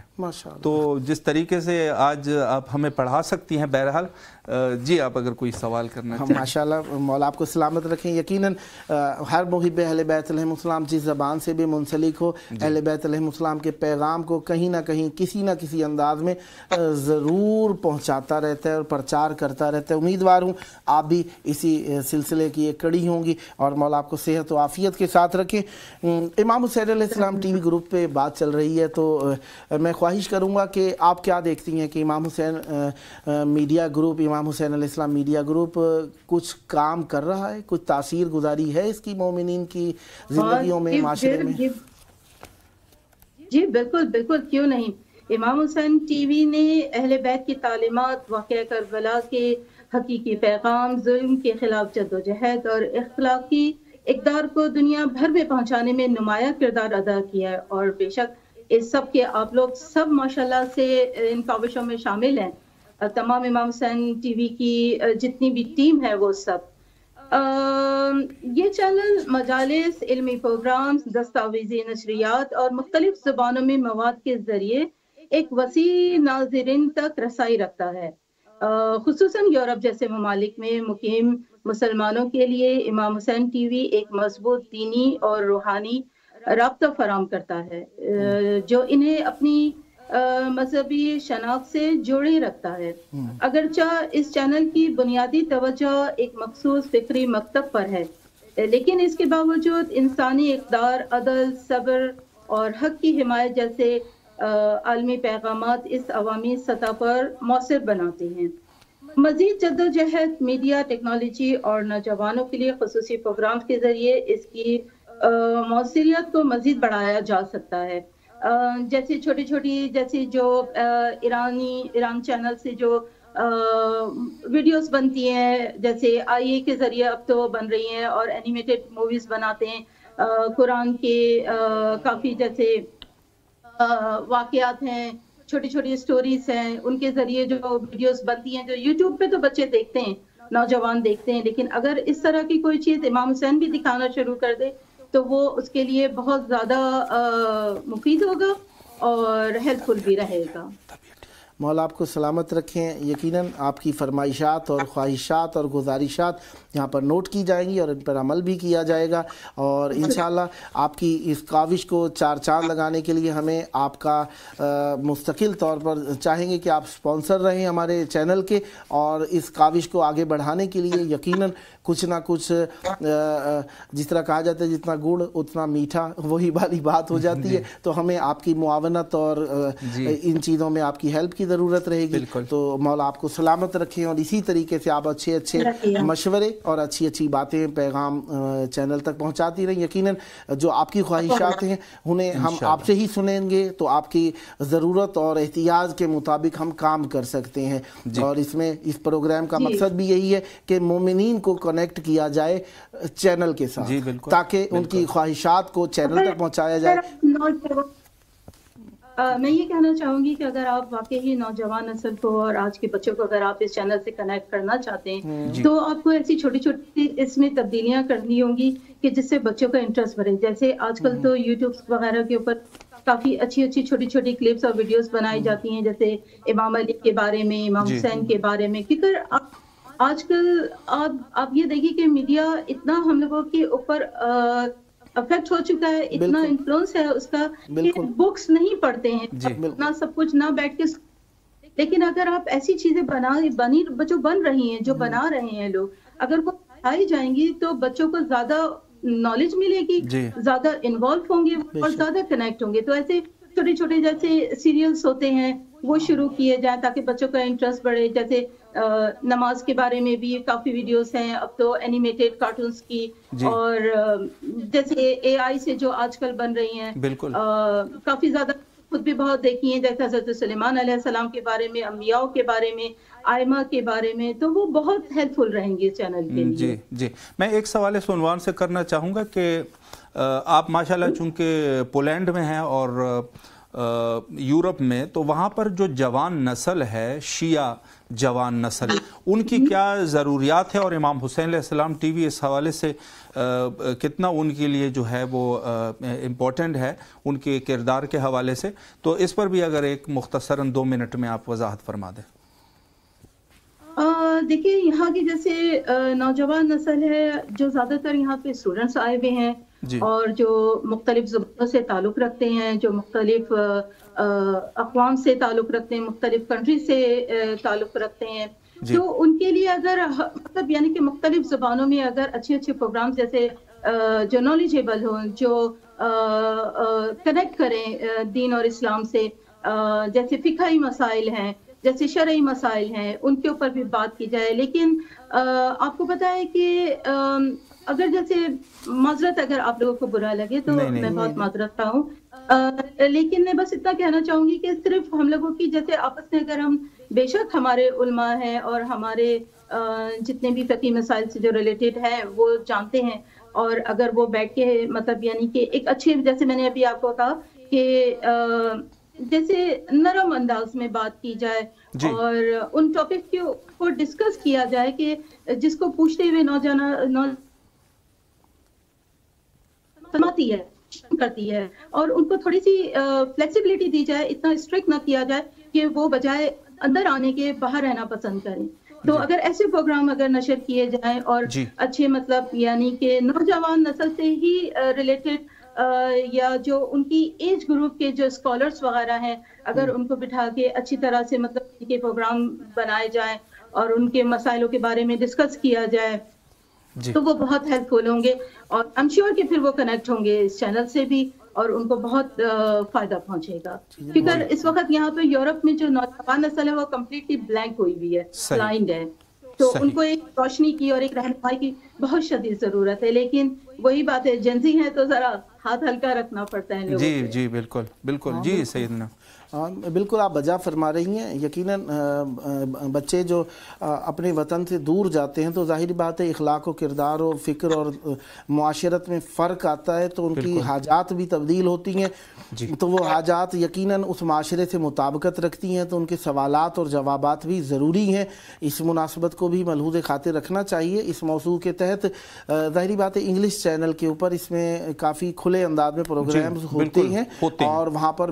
B: تو جس طریقے سے آج آپ ہمیں پڑھا سکتی ہیں، بہرحال جی آپ اگر کوئی سوال کرنا چاہیں۔
C: ماشاءاللہ، مولا آپ کو سلامت رکھیں۔ یقیناً ہر محب اہل بیت علیہ السلام جس زبان سے بھی منسلک ہو، اہل بیت علیہ السلام کے پیغام کو کہیں نہ کہیں کسی نہ کسی انداز میں ضرور پہنچاتا رہتا ہے اور پرچار کرتا رہتا ہے۔ امیدوار ہوں آپ بھی اسی سلسلے کی ایک کڑی ہوں گی، اور مولا آپ کو صحت و عافیت کے ساتھ رکھیں۔ امام حسین علیہ السلام ٹی وی گروپ پہ بات چل رہی ہے، تو میں خواہش کروں گا کہ آپ کیا دیکھتی ہیں کہ امام حسین میڈیا گروپ، امام حسین علیہ السلام میڈیا گروپ کچھ کام کر رہا ہے، کچھ تاثیر گزاری ہے اس کی مومنین کی زندگیوں میں، معاشرے میں؟
E: جی بالکل بالکل، کیوں نہیں۔ امام حسین ٹی وی نے اہل بیت کی تعلیمات، واقعہ کربلا کے حقیقی پیغام، ظلم کے خلاف جدوجہد اور اخلاقی اقدار کو دنیا بھر میں پہنچانے میں نمایاں کردار ادا کیا ہے، اور بے شک اس سب کے آپ لوگ سب ماشاءاللہ سے ان کاوشوں میں شامل ہیں، تمام امام حسین ٹی وی کی جتنی بھی ٹیم ہے وہ سب۔ یہ چینل مجالس، علمی پروگرامز، دستاویزی نشریات اور مختلف زبانوں میں مواد کے ذریعے ایک وسیع ناظرین تک رسائی رکھتا ہے۔ خصوصاً یورپ جیسے ممالک میں مقیم مسلمانوں کے لیے امام حسین ٹی وی ایک مضبوط دینی اور روحانی رابطہ فراہم کرتا ہے، جو انہیں اپنی مذہبی شناخت سے جوڑے رکھتا ہے۔ اگرچہ اس چینل کی بنیادی توجہ ایک مخصوص فکری مکتب پر ہے، لیکن اس کے باوجود انسانی اقدار، عدل، صبر اور حق کی حمایت جیسے عالمی پیغامات اس عوامی سطح پر مؤثر بناتے ہیں۔ مزید جدوجہد، میڈیا، ٹیکنالوجی اور نوجوانوں کے لیے خصوصی پروگرام کے ذریعے اس کی مؤثریت کو مزید بڑھایا جا سکتا ہے۔ جیسے چھوٹی چھوٹی جیسی جو ایران چینل سے جو ویڈیوز بنتی ہیں، جیسے آئی اے کے ذریعے اب تو بن رہی ہیں، اور اینیمیٹڈ موویز بناتے ہیں، قرآن کے کافی جیسے واقعات ہیں، چھوٹی چھوٹی سٹوریز ہیں، ان کے ذریعے جو ویڈیوز بنتی ہیں، جو یوٹیوب پہ تو بچے دیکھتے ہیں، نوجوان دیکھتے ہیں، لیکن اگر اس طرح کی کوئی چیز امام حسین بھی دکھانا شروع کر دے تو وہ اس کے لیے بہت زیادہ مفید ہوگا اور ہیلپ فل بھی رہے گا۔
C: مولا آپ کو سلامت رکھیں. یقیناً آپ کی فرمائشات اور خواہشات اور گزارشات یہاں پر نوٹ کی جائیں گی اور ان پر عمل بھی کیا جائے گا, اور انشاءاللہ آپ کی اس کاوش کو چار چاند لگانے کے لیے ہمیں آپ کا مستقل طور پر چاہیں گے کہ آپ سپانسر رہیں ہمارے چینل کے, اور اس کاوش کو آگے بڑھانے کے لیے یقیناً کچھ نہ کچھ جس طرح کہا جاتا ہے جتنا گڑ اتنا میٹھا, وہی والی بات ہو جاتی ہے. تو ہمیں آپ کی معاونت اور ان چیزوں میں آپ کی ہیلپ کی ضرورت رہے گی. تو مولا آپ کو سلامت رکھیں, اور اسی طریقے سے آپ اچھے اچھے مشورے اور اچھی اچھی باتیں پیغام چینل تک پہنچاتی رہیں. یقیناً جو آپ کی خواہشات ہیں انہیں ہم آپ سے ہی سنیں گے, تو آپ کی ضرورت اور احتیاج کے مطابق ہم کام کر سکتے ہیں. اور اس میں اس پروگرام کا مقصد بھی یہی ہے کہ مومنین کو کنیکٹ کیا جائے چینل کے ساتھ, تاکہ ان کی خواہشات کو چینل تک پہنچایا جائے.
E: میں یہ کہنا چاہوں گی کہ اگر آپ واقعی نوجوان نسل کو اور آج کے بچوں کو اگر آپ اس چینل سے کنیکٹ کرنا چاہتے ہیں تو آپ کو ایسی چھوٹی چھوٹی اس میں تبدیلیاں کرنی ہوں گی کہ جس سے بچوں کا انٹرسٹ بڑھے. جیسے آج کل تو یوٹیوب وغیرہ کے اوپر کافی اچھی اچھی چھوٹی چھوٹی کلپس اور ویڈیوز بنائی جاتی ہیں, جیسے امام علی کے بارے میں, امام حسین کے بارے میں. کیونکہ آج کل آپ یہ دیکھیں کہ میڈیا اتنا ہم لوگوں کے اوپر افیکٹ ہو چکا ہے, اتنا انفلوئنس ہے اس کا کہ بکس نہیں پڑھتے ہیں, اتنا سب کچھ نہ بیٹھ کے. لیکن اگر آپ ایسی چیزیں جو بن رہی ہیں, جو بنا رہے ہیں لوگ, اگر وہ بتائی جائیں گی تو بچوں کو زیادہ نالج ملے گی, زیادہ انوالو ہوں گے اور زیادہ کنیکٹ ہوں گے. تو ایسے چھوٹے چھوٹے جیسے سیریلز ہوتے ہیں وہ شروع کیے جائیں تاکہ بچوں کا انٹرسٹ بڑھے. جیسے نماز کے بارے میں بھی کافی ویڈیوز ہیں, اب تو اینیمیٹڈ کارٹونز کی, اور جیسے اے آئی سے جو آج کل بن رہی ہیں کافی زیادہ, خود بھی بہت دیکھی ہیں, جیسے حضرت سلیمان علیہ السلام کے بارے میں, انبیاء کے بارے میں, آئمہ کے بارے میں. تو وہ بہت ہیلپ فل رہیں گے چینل کے لیے.
B: جی میں ایک سوال اس عنوان سے کرنا چاہوں گا کہ آپ ماشاءاللہ چونکہ پولینڈ میں ہیں اور یورپ میں, تو وہاں پر جو جوان نسل ہے, شیعہ جوان نسل, ان کی کیا ضروریات ہے, اور امام حسین علیہ السلام ٹی وی اس حوالے سے کتنا ان کے لیے جو ہے وہ امپورٹنٹ ہے ان کے کردار کے حوالے سے. تو اس پر بھی اگر ایک مختصراً 2 منٹ میں آپ وضاحت فرما دیں.
E: دیکھیں یہاں کی جیسے نوجوان نسل ہے جو زیادہ تر یہاں پہ اسٹوڈنٹس آئے ہوئے ہیں, اور جو مختلف زبانوں سے تعلق رکھتے ہیں, جو مختلف اقوام سے تعلق رکھتے ہیں, مختلف کنٹری سے تعلق رکھتے ہیں. تو ان کے لیے اگر مطلب یعنی کہ مختلف زبانوں میں اگر اچھے اچھے پروگرام جیسے جو نالجیبل ہوں, جو کنیکٹ کریں دین اور اسلام سے, جیسے فقہی مسائل ہیں, جیسے شرعی مسائل ہیں, ان کے اوپر بھی بات کی جائے. لیکن آپ کو پتا ہے کہ اگر جیسے معذرت اگر آپ لوگوں کو برا لگے تو میں بہت معذرت ہوں, لیکن میں بس اتنا کہنا چاہوں گی کہ صرف ہم لوگوں کی جیسے آپس میں اگر ہم, بے شک ہمارے علماء ہیں اور ہمارے جتنے بھی فقہی مسائل سے جو ریلیٹڈ ہیں وہ جانتے ہیں, اور اگر وہ بیٹھ کے مطلب یعنی کہ ایک اچھے, جیسے میں نے ابھی آپ کو کہا کہ جیسے نرم انداز میں بات کی جائے اور ان ٹاپک کو ڈسکس کیا جائے کہ جس کو پوچھتے ہوئے نوجوان سماتی ہے, کرتی ہے, اور ان کو تھوڑی سی فلیکسیبلٹی دی جائے, اتنا اسٹرکٹ نہ کیا جائے کہ وہ بجائے اندر آنے کے باہر رہنا پسند کریں. تو اگر ایسے پروگرام اگر نشر کیے جائیں اور اچھے مطلب یعنی کہ نوجوان نسل سے ہی ریلیٹڈ یا جو ان کی ایج گروپ کے جو اسکالرس وغیرہ ہیں, اگر ان کو بٹھا کے اچھی طرح سے مطلب کے پروگرام بنائے جائیں اور ان کے مسائلوں کے بارے میں ڈسکس کیا جائے تو وہ بہت ہیلپ فل ہوں گے, اور ایم شیور کہ پھر وہ کنیکٹ ہوں گے اس چینل سے بھی, اور ان کو بہت فائدہ پہنچے گا. کیونکہ اس وقت یہاں پہ یورپ میں جو نوجوان نسل ہے وہ کمپلیٹلی بلینک ہوئی ہوئی ہے, بلائنڈ ہے, تو ان کو ایک روشنی کی اور ایک رہنمائی کی بہت شدید ضرورت ہے. لیکن وہی بات ہے, جنزی ہے تو ذرا ہاتھ ہلکا رکھنا پڑتا ہے.
B: جی بالکل بالکل. جی سیدنا
C: بالکل آپ بجا فرما رہی ہیں. یقیناً بچے جو اپنے وطن سے دور جاتے ہیں تو ظاہری بات ہے اخلاق و کردار و فکر اور معاشرت میں فرق آتا ہے, تو ان کی حاجات بھی تبدیل ہوتی ہیں. تو وہ حاجات یقیناً اس معاشرے سے مطابقت رکھتی ہیں, تو ان کے سوالات اور جوابات بھی ضروری ہیں. اس مناسبت کو بھی ملحوظ خاطر رکھنا چاہیے. اس موضوع کے تحت ظاہری بات ہے انگلش چینل کے اوپر اس میں کافی کھلے انداز میں پروگرامز ہوتے ہیں اور وہاں پر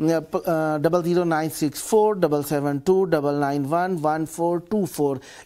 C: 009647729911424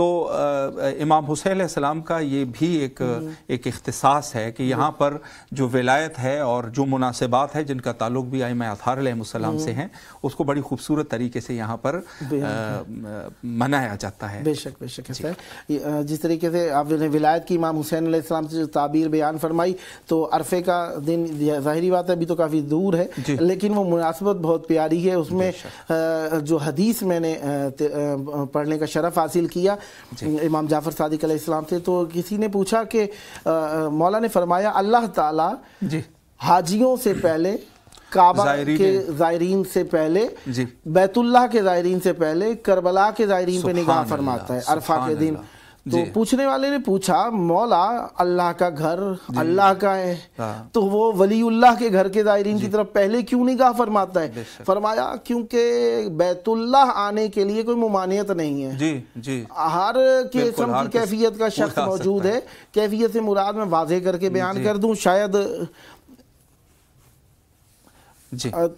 B: تو امام حسین علیہ السلام کا یہ بھی ایک اختصاص ہے کہ یہاں پر جو ولایت ہے اور جو مناسبات ہے جن کا تعلق بھی ائمہ اطہار علیہ السلام سے ہیں، اس کو بڑی خوبصورت طریقے سے یہاں پر منایا جاتا ہے۔
C: بے شک ایسا ہے۔ جس طریقے سے آپ نے ولایت کی امام حسین علیہ السلام سے جو تعبیر بیان فرمائی، تو عرفے کا دن ظاہری بات ہے ابھی تو کافی دور ہے، لیکن وہ مناسبت بہت پیاری ہے۔ اس میں جو حدیث میں نے پڑھنے کا شرف حاصل کیا امام جعفر صادق علیہ السلام سے، تو کسی نے پوچھا کہ مولا نے فرمایا اللہ تعالیٰ حاجیوں سے پہلے، کعبہ کے زائرین سے پہلے، بیت اللہ کے زائرین سے پہلے کربلا کے زائرین پہ نگاہ فرماتا ہے عرفہ کے دن۔ تو پوچھنے والے نے پوچھا مولا اللہ کا گھر اللہ کا ہے، تو وہ ولی اللہ کے گھر کے زائرین کی طرف پہلے کیوں نگاہ فرماتا ہے؟ فرمایا کیونکہ بیت اللہ آنے کے لیے کوئی ممانعت نہیں ہے، ہر قسم کی کیفیت کا شخص موجود ہے۔ کیفیت سے مراد میں واضح کر کے بیان کر دوں شاید،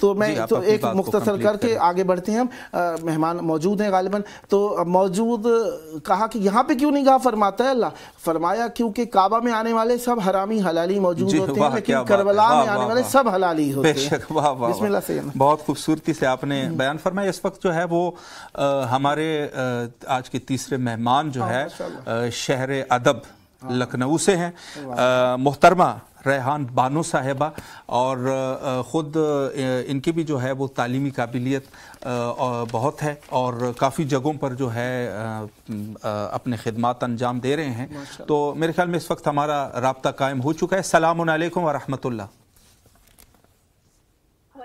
C: تو میں تو ایک مختصر کر کے آگے بڑھتے ہیں۔ ہم مہمان موجود ہیں غالباً، تو موجود کہا کہ یہاں پہ کیوں نگاہ فرماتا ہے اللہ؟ فرمایا کیونکہ کعبہ میں آنے والے سب حرامی حلالی موجود ہوتے ہیں، لیکن کربلا میں آنے والے سب حلالی ہوتے ہیں۔ بسم اللہ سے
B: بہت خوبصورتی سے آپ نے بیان فرمایا۔ اس وقت جو ہے وہ ہمارے آج کے تیسرے مہمان جو ہے شہر ادب لکھنؤ سے ہیں، محترمہ ریحان بانو صاحبہ، اور خود ان کی بھی جو ہے وہ تعلیمی قابلیت بہت ہے اور کافی جگہوں پر جو ہے اپنے خدمات انجام دے رہے ہیں۔ تو میرے خیال میں اس وقت ہمارا رابطہ قائم ہو چکا ہے۔ السلام علیکم ورحمۃ اللہ۔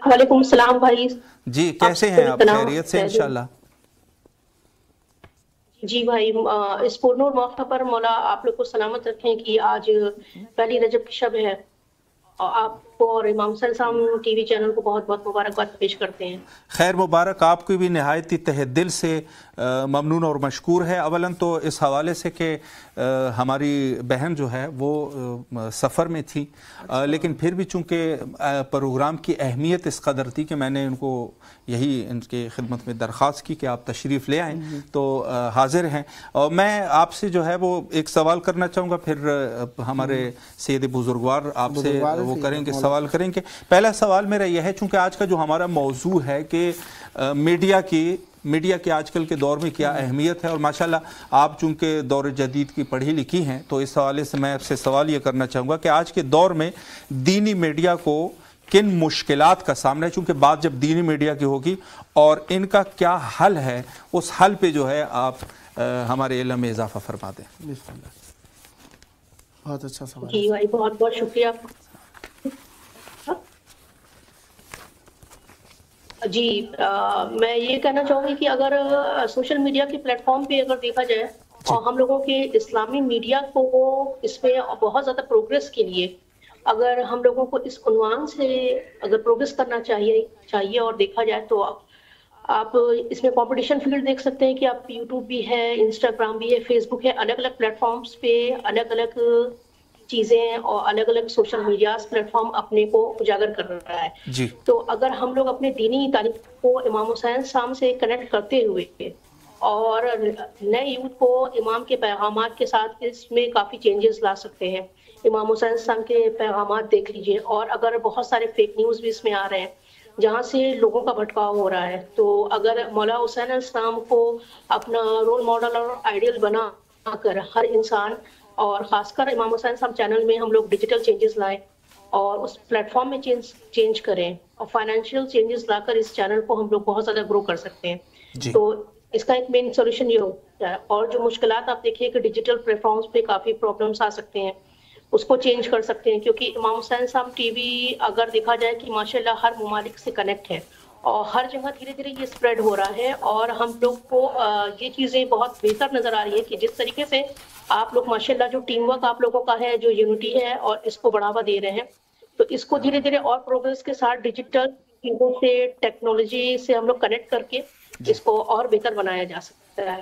F: وعلیکم السلام بھائی
B: جی، کیسے ہیں آپ؟ خیریت سے انشاءاللہ؟
F: جی بھائی، اس پرنور موقع پر مولا آپ لوگ کو سلامت رکھیں کہ آج پہلی رجب کی شب ہے، اور آپ کو اور امام سلسام ٹی وی چینل کو بہت بہت مبارکباد پیش کرتے ہیں۔
B: خیر مبارک، آپ کو بھی نہایت ہی تہ دل سے ممنون اور مشکور ہے۔ اولاً تو اس حوالے سے کہ ہماری بہن جو ہے وہ سفر میں تھی، لیکن پھر بھی چونکہ پروگرام کی اہمیت اس قدر تھی کہ میں نے ان کو یہی ان کے خدمت میں درخواست کی کہ آپ تشریف لے آئیں، تو حاضر ہیں۔ اور میں آپ سے جو ہے وہ ایک سوال کرنا چاہوں گا، پھر ہمارے سید بزرگوار آپ سے وہ کریں گے، سوال کریں گے۔ پہلا سوال میرا یہ ہے، چونکہ آج کا جو ہمارا موضوع ہے کہ میڈیا کی آج کل کے دور میں کیا اہمیت ہے، اور ماشاءاللہ آپ چونکہ دور جدید کی پڑھی لکھی ہیں، تو اس حوالے سے میں آپ سے سوال یہ کرنا چاہوں گا کہ آج کے دور میں دینی میڈیا کو کن مشکلات کا سامنا ہے، چونکہ بات جب دینی میڈیا کی ہوگی، اور ان کا کیا حل ہے، اس حل پہ جو ہے آپ ہمارے علم میں اضافہ فرما دیں۔
C: بسم اللہ۔ بہت اچھا سوال۔
F: جی بھائی، بہت بہت شکریہ۔ جی میں یہ کہنا چاہوں گی کہ اگر سوشل میڈیا کے پلیٹ فارم پہ اگر دیکھا جائے، اور ہم لوگوں کے اسلامی میڈیا کو اس میں بہت زیادہ پروگریس کے لیے اگر ہم لوگوں کو اس عنوان سے اگر پروگریس کرنا چاہیے اور دیکھا جائے، تو آپ اس میں کمپٹیشن فیلڈ دیکھ سکتے ہیں کہ آپ یوٹیوب بھی ہے، انسٹاگرام بھی ہے، فیس بک ہے، الگ الگ پلیٹ فارمز پہ الگ الگ چیزیں اور الگ الگ سوشل میڈیاز پلیٹ فارم اپنے کو اجاگر کر رہا ہے۔ تو اگر ہم لوگ اپنے دینی تعلیم کو امام حسین صاحب سے کنیکٹ کرتے ہوئے اور نئے یوتھ کو امام کے پیغامات کے ساتھ اس میں کافی چینجز لا سکتے ہیں۔ امام حسین صاحب کے پیغامات دیکھ لیجئے، اور اگر بہت سارے فیک نیوز بھی اس میں آ رہے ہیں جہاں سے لوگوں کا بھٹکاؤ ہو رہا ہے، تو اگر مولا حسین علیہ السلام کو اپنا رول ماڈل اور آئیڈیل بنا کر ہر انسان، اور خاص کر امام حسین صاحب چینل میں ہم لوگ ڈیجیٹل چینجز لائیں اور اس پلیٹ فارم میں چینج کریں، اور فائنینشیل چینجز لا کر اس چینل کو ہم لوگ بہت زیادہ گرو کر سکتے ہیں۔ تو اس کا ایک مین سولوشن یہ ہوتا ہے، اور جو مشکلات آپ دیکھیے کہ ڈیجیٹل پلیٹ فارمز پہ کافی پرابلمس آ سکتے ہیں، اس کو چینج کر سکتے ہیں، کیونکہ امام حسین صاحب ٹی وی اگر دیکھا جائے کہ ماشاءاللہ ہر ممالک سے کنیکٹ ہے، اور ہر جگہ دھیرے دھیرے یہ اسپریڈ ہو رہا ہے، اور ہم لوگ کو یہ چیزیں بہت بہتر نظر آ رہی ہے کہ جس طریقے سے آپ لوگ ماشاءاللہ جو ٹیم ورک آپ لوگوں کا ہے، جو یونٹی ہے، اور اس کو بڑھاوا دے رہے ہیں، تو اس کو دھیرے دھیرے اور پروگریس کے ساتھ ڈیجیٹل چیزوں سے، ٹیکنالوجی سے ہم لوگ کنیکٹ کر کے اس کو اور بہتر بنایا جا سکتا ہے۔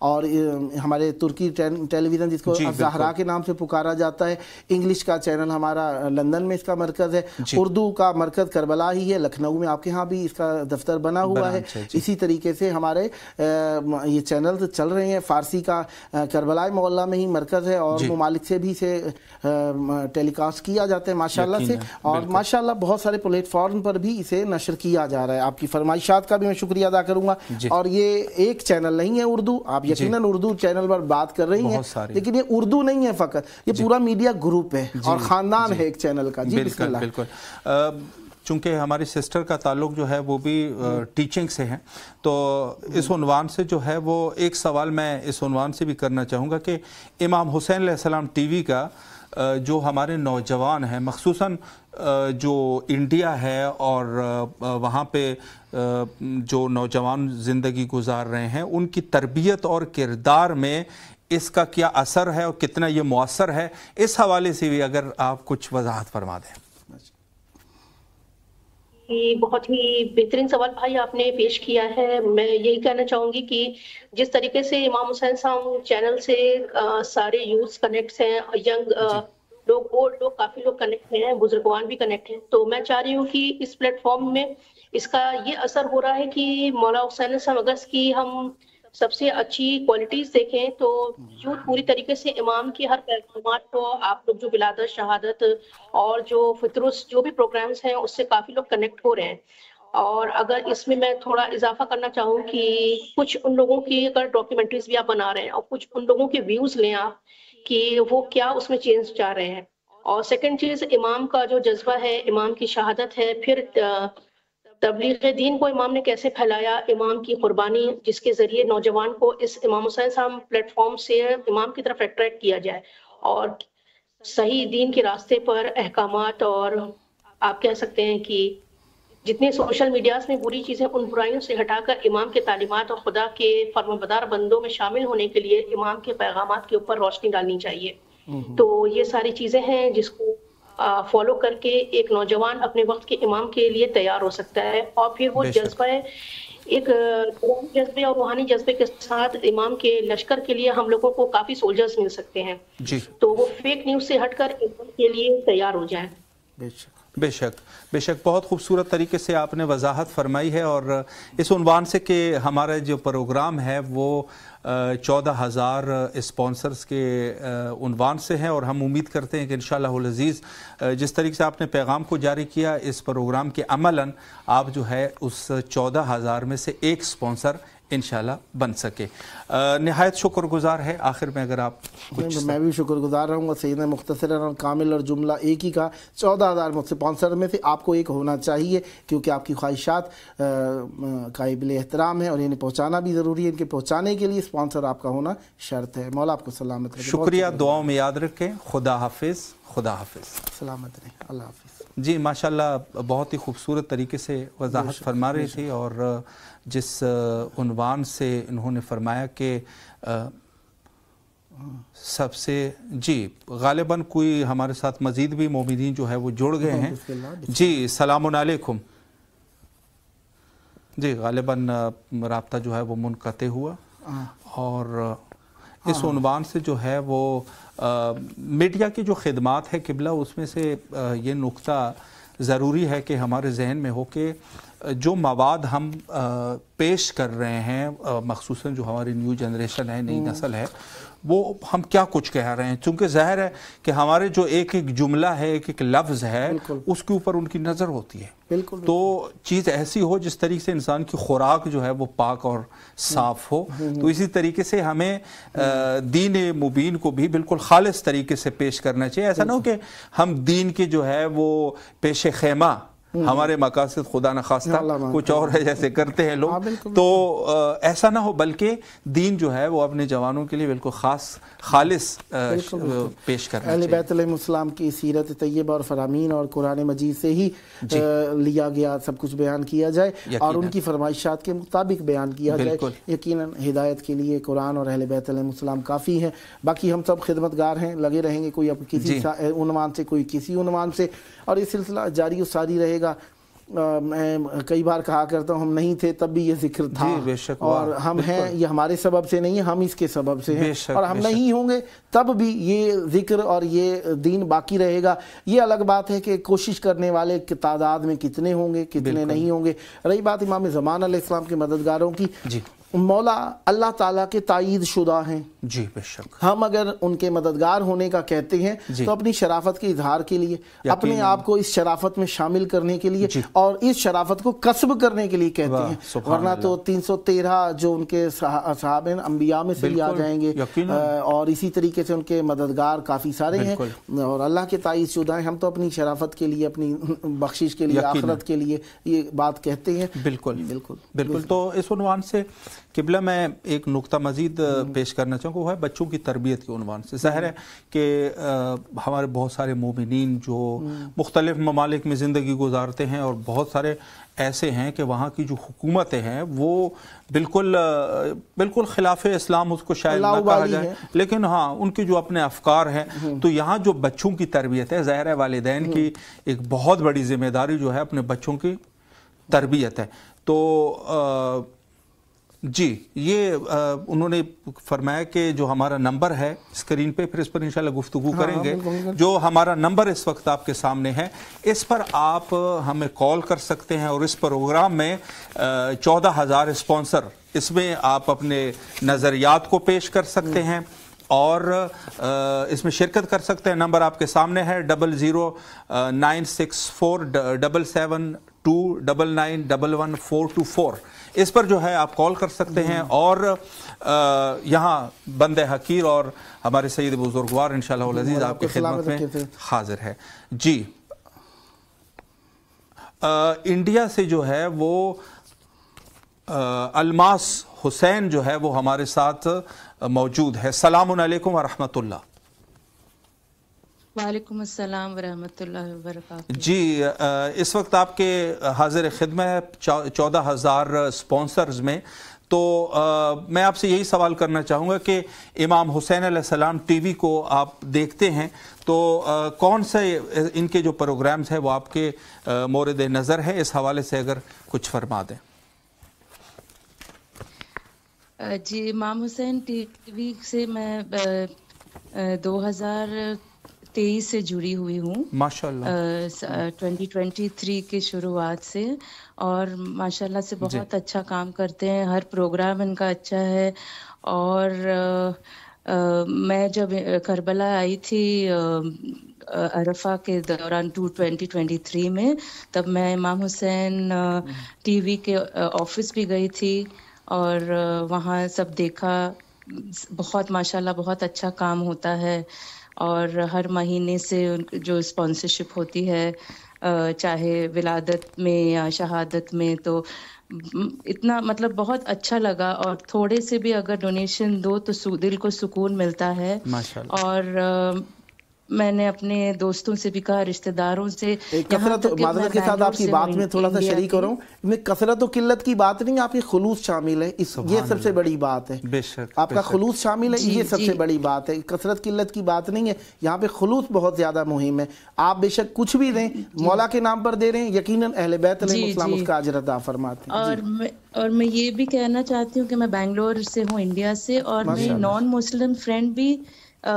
C: اور ہمارے ترکی ٹیلی ویژن جس کو الزہرا کے نام سے پکارا جاتا ہے، انگلش کا چینل ہمارا لندن میں اس کا مرکز ہے، اردو کا مرکز کربلا ہی ہے، لکھنؤ میں آپ کے ہاں بھی اس کا دفتر بنا ہوا ہے۔ اسی طریقے سے ہمارے یہ چینل چل رہے ہیں، فارسی کا کربلا معلیٰ میں ہی مرکز ہے، اور ممالک سے بھی اسے ٹیلی کاسٹ کیا جاتا ہے ماشاءاللہ سے، اور ماشاءاللہ بہت سارے پلیٹ فارم پر بھی اسے نشر کیا جا رہا ہے۔ آپ کی فرمائشات کا بھی میں شکریہ ادا کروں گا۔ اور یہ ایک چینل نہیں ہے اردو، آپ یقیناً اردو چینل پر بات کر رہی ہیں، لیکن یہ اردو نہیں ہے فقط، یہ پورا میڈیا گروپ ہے اور خاندان ہے ایک چینل کا۔ جی بسم اللہ۔
B: بالکل، چونکہ ہماری سسٹر کا تعلق جو ہے وہ بھی ٹیچنگ سے ہے، تو اس عنوان سے جو ہے وہ ایک سوال میں اس عنوان سے بھی کرنا چاہوں گا کہ امام حسین علیہ السلام ٹی وی کا جو ہمارے نوجوان ہیں، مخصوصاً جو انڈیا ہے اور وہاں پہ جو نوجوان زندگی گزار رہے ہیں، ان کی تربیت اور کردار میں اس کا کیا اثر ہے اور کتنا یہ مؤثر ہے، اس حوالے سے بھی اگر آپ کچھ وضاحت فرما دیں۔
F: بہت ہی بہترین سوال بھائی آپ نے پیش کیا ہے۔ میں یہی کہنا چاہوں گی کہ جس طریقے سے امام حسین صاحب چینل سے سارے یوتھ کنیکٹس ہیں، ینگ لوگ، اولڈ لوگ، کافی لوگ کنیکٹ ہیں، بزرگوان بھی کنیکٹ ہیں، تو میں چاہ رہی ہوں کہ اس پلیٹ فارم میں اس کا یہ اثر ہو رہا ہے کہ مولا حسین صاحب اگر اس کی ہم سب سے اچھی کوالٹیز دیکھیں تو یوتھ پوری طریقے سے امام کی ہر پیغامات کو، آپ لوگ جو ولادت، شہادت اور جو فطرس جو بھی پروگرامز ہیں اس سے کافی لوگ کنیکٹ ہو رہے ہیں۔ اور اگر اس میں تھوڑا اضافہ کرنا چاہوں کہ کچھ ان لوگوں کی اگر ڈاکیومنٹریز بھی آپ بنا رہے ہیں اور کچھ ان لوگوں کے ویوز لیں آپ کہ وہ کیا اس میں چینج چاہ رہے ہیں۔ اور سیکنڈ چیز، امام کا جو جذبہ ہے، امام کی شہادت ہے، پھر تبلیغ دین کو امام نے کیسے پھیلایا، امام کی قربانی جس کے ذریعے نوجوان کو اس امام حسین صاحب پلیٹ فارم سے امام کی طرف اٹریکٹ کیا جائے اور صحیح دین کے راستے پر احکامات، اور آپ کہہ سکتے ہیں کہ جتنے سوشل میڈیاز میں بری چیزیں، ان برائیوں سے ہٹا کر امام کے تعلیمات اور خدا کے فرمانبردار بندوں میں شامل ہونے کے لیے امام کے پیغامات کے اوپر روشنی ڈالنی چاہیے۔ تو یہ ساری چیزیں ہیں جس کو فالو کر کے ایک نوجوان اپنے وقت کے امام کے لیے تیار ہو سکتا ہے، اور پھر وہ جذبہ ہے ایک جذبے اور روحانی جذبے کے ساتھ امام کے لشکر کے لیے ہم لوگوں کو کافی سولجرز مل سکتے ہیں، تو وہ فیک نیوز سے ہٹ کر امام کے لیے تیار ہو جائیں۔
B: بے شک بے شک، بہت خوبصورت طریقے سے آپ نے وضاحت فرمائی ہے، اور اس عنوان سے کہ ہمارا جو پروگرام ہے وہ 14,000 اسپانسرز کے عنوان سے ہیں، اور ہم امید کرتے ہیں کہ انشاءاللہ العزیز جس طریقے سے آپ نے پیغام کو جاری کیا اس پروگرام کے عملاً آپ جو ہے اس 14,000 میں سے ایک اسپانسر انشاءاللہ بن سکے۔ نہایت شکر گزار ہے۔ آخر میں اگر آپ
C: میں بھی شکر گزار رہوں گا سیدنا مختصراً اور کامل اور جملہ ایک ہی کا 14,000 اسپانسر میں سے آپ کو ایک ہونا چاہیے، کیونکہ آپ کی خواہشات قابل احترام ہیں اور انہیں پہنچانا بھی ضروری ہے، ان کے پہنچانے کے لیے اسپانسر آپ کا ہونا شرط ہے۔ مولا آپ کو سلامت رکھے۔
B: شکریہ، دعاؤں میں یاد رکھیں۔ خدا حافظ، خدا حافظ،
C: سلامت رہیں، اللہ حافظ۔
B: جی ماشاءاللہ بہت ہی خوبصورت طریقے سے وضاحت فرما رہی تھی، اور جس عنوان سے انہوں نے فرمایا کہ سب سے جی غالباً کوئی ہمارے ساتھ مزید بھی مومنین جو ہے وہ جڑ گئے ہیں۔ جی السلام علیکم۔ جی غالباً رابطہ جو ہے وہ منقطع ہوا، اور اس عنوان سے جو ہے وہ میڈیا کی جو خدمات ہے قبلہ، اس میں سے یہ نقطہ ضروری ہے کہ ہمارے ذہن میں ہو کہ جو مواد ہم پیش کر رہے ہیں، مخصوصاً جو ہماری نیو جنریشن ہے، نئی نسل ہے، وہ ہم کیا کچھ کہہ رہے ہیں، چونکہ ظاہر ہے کہ ہمارے جو ایک ایک جملہ ہے، ایک ایک لفظ ہے، اس کے اوپر ان کی نظر ہوتی ہے، تو چیز ایسی ہو جس طریقے سے انسان کی خوراک جو ہے وہ پاک اور صاف ہو، تو اسی طریقے سے ہمیں دین مبین کو بھی بالکل خالص طریقے سے پیش کرنا چاہیے۔ ایسا نہ ہو کہ ہم دین کے جو ہے وہ پیش خیمہ ہمارے مقاصد خدا نخواستہ کچھ اور ہے جیسے کرتے ہیں لوگ، تو ایسا نہ ہو، بلکہ دین جو ہے وہ اپنے جوانوں کے لیے بالکل خالص پیش کرنا چاہیے۔
C: اہل بیت علیہ السلام کی سیرت طیبہ اور فرامین اور قرآن مجید سے ہی لیا گیا سب کچھ بیان کیا جائے اور ان کی فرمائشات کے مطابق بیان کیا جائے۔ یقیناً ہدایت کے لیے قرآن اور اہل بیت علیہ السلام کافی ہیں، باقی ہم سب خدمتگار ہیں، لگے رہیں گے، کوئی اب کسی عنوان سے، کوئی کسی عنوان سے، اور یہ سلسلہ جاری و ساری رہے گا میں کئی بار کہا کرتا ہوں ہم نہیں تھے تب بھی یہ ذکر تھا، اور ہم ہیں یہ ہمارے سبب سے نہیں ہے، ہم اس کے سبب سے ہیں، اور ہم نہیں ہوں گے تب بھی یہ ذکر اور یہ دین باقی رہے گا۔ یہ الگ بات ہے کہ کوشش کرنے والے تعداد میں کتنے ہوں گے کتنے نہیں ہوں گے۔ رہی بات امام زمان علیہ السلام کے مددگاروں کی، مولا اللہ تعالیٰ کے تائید شدہ ہیں،
B: جی بے شک۔
C: ہم اگر ان کے مددگار ہونے کا کہتے ہیں تو اپنی شرافت کے اظہار کے لیے، اپنے آپ کو اس شرافت میں شامل کرنے کے لیے اور اس شرافت کو کسب کرنے کے لیے کہتے ہیں، ورنہ تو 313 جو ان کے صحابہ انبیاء میں سے بھی آ جائیں گے، اور اسی طریقے سے ان کے مددگار کافی سارے ہیں اور اللہ کے تائید شدہ ہیں۔ ہم تو اپنی شرافت کے لیے، اپنی بخشش کے لیے، آخرت کے لیے یہ بات کہتے ہیں۔
B: بالکل بالکل بالکل۔ تو اس عنوان سے قبلہ میں ایک نقطہ مزید پیش کرنا چاہوں گا، وہ ہے بچوں کی تربیت کے عنوان سے۔ ظاہر ہے کہ ہمارے بہت سارے مومنین جو مختلف ممالک میں زندگی گزارتے ہیں، اور بہت سارے ایسے ہیں کہ وہاں کی جو حکومتیں ہیں وہ بالکل خلاف اسلام اس کو شاید نہ کہا جائے، لیکن ہاں ان کے جو اپنے افکار ہیں، تو یہاں جو بچوں کی تربیت ہے، ظاہر ہے والدین کی ایک بہت بڑی ذمہ داری جو ہے اپنے بچوں کی تربیت ہے۔ تو جی یہ انہوں نے فرمایا کہ جو ہمارا نمبر ہے اسکرین پہ، پھر اس پر انشاءاللہ گفتگو کریں گے، جو ہمارا نمبر اس وقت آپ کے سامنے ہے، اس پر آپ ہمیں کال کر سکتے ہیں، اور اس پروگرام میں 14,000 اسپانسر، اس میں آپ اپنے نظریات کو پیش کر سکتے ہیں اور اس میں شرکت کر سکتے ہیں۔ نمبر آپ کے سامنے ہے 0096477299112424، اس پر جو ہے آپ کال کر سکتے ہیں، اور یہاں بند حقیر اور ہمارے سید بزرگوار انشاءاللہ العزیز آپ کی خدمت میں حاضر ہے۔ جی انڈیا سے جو ہے وہ الماس حسین جو ہے وہ ہمارے ساتھ موجود ہے۔ السلام علیکم ورحمۃ اللہ۔
G: وعلیکم السلام ورحمۃ اللہ وبرکاتہ۔
B: جی اس وقت آپ کے حاضر خدمت ہے 14,000 اسپانسرز میں، تو میں آپ سے یہی سوال کرنا چاہوں گا کہ امام حسین علیہ السلام ٹی وی کو آپ دیکھتے ہیں، تو کون سے ان کے جو پروگرامز ہیں وہ آپ کے مورد نظر ہیں؟ اس حوالے سے اگر کچھ فرما دیں۔
G: جی امام حسین ٹی وی سے میں 2023 سے جڑی ہوئی ہوں، ماشاءاللہ 2023 کی شروعات سے، اور ماشاءاللہ سے بہت اچھا کام کرتے ہیں، ہر پروگرام ان کا اچھا ہے۔ اور میں جب کربلا آئی تھی عرفہ کے دوران 2023 میں، تب میں امام حسین ٹی وی کے آفس بھی گئی تھی، اور وہاں سب دیکھا، بہت ماشاءاللہ بہت اچھا کام ہوتا ہے، اور ہر مہینے سے جو اسپانسرشپ ہوتی ہے چاہے ولادت میں یا شہادت میں، تو اتنا مطلب بہت اچھا لگا، اور تھوڑے سے بھی اگر ڈونیشن دو تو دل کو سکون ملتا ہے۔ اور میں نے اپنے دوستوں سے بھی کہا، رشتہ داروں سے،
C: کثرت معذرت کے ساتھ آپ کی بات میں تھوڑا سا شریک ہو رہا ہوں، میں کثرت و قلت کی بات نہیں، آپ کی خلوص شامل ہے، یہ سب سے بڑی بات ہے، آپ کا خلوص شامل ہے، یہ سب سے بڑی بات ہے، کثرت قلت کی بات نہیں ہے، یہاں پہ خلوص بہت زیادہ مہم ہے۔ آپ بے شک کچھ بھی دیں، مولا کے نام پر دے رہے ہیں، یقیناً اہل بیت علیہ السلام اس کا اجر عطا فرماتے ہیں۔
G: اور میں یہ بھی کہنا چاہتی ہوں کہ میں بنگلور سے ہوں، انڈیا سے، اور میری نان مسلم فرینڈ بھی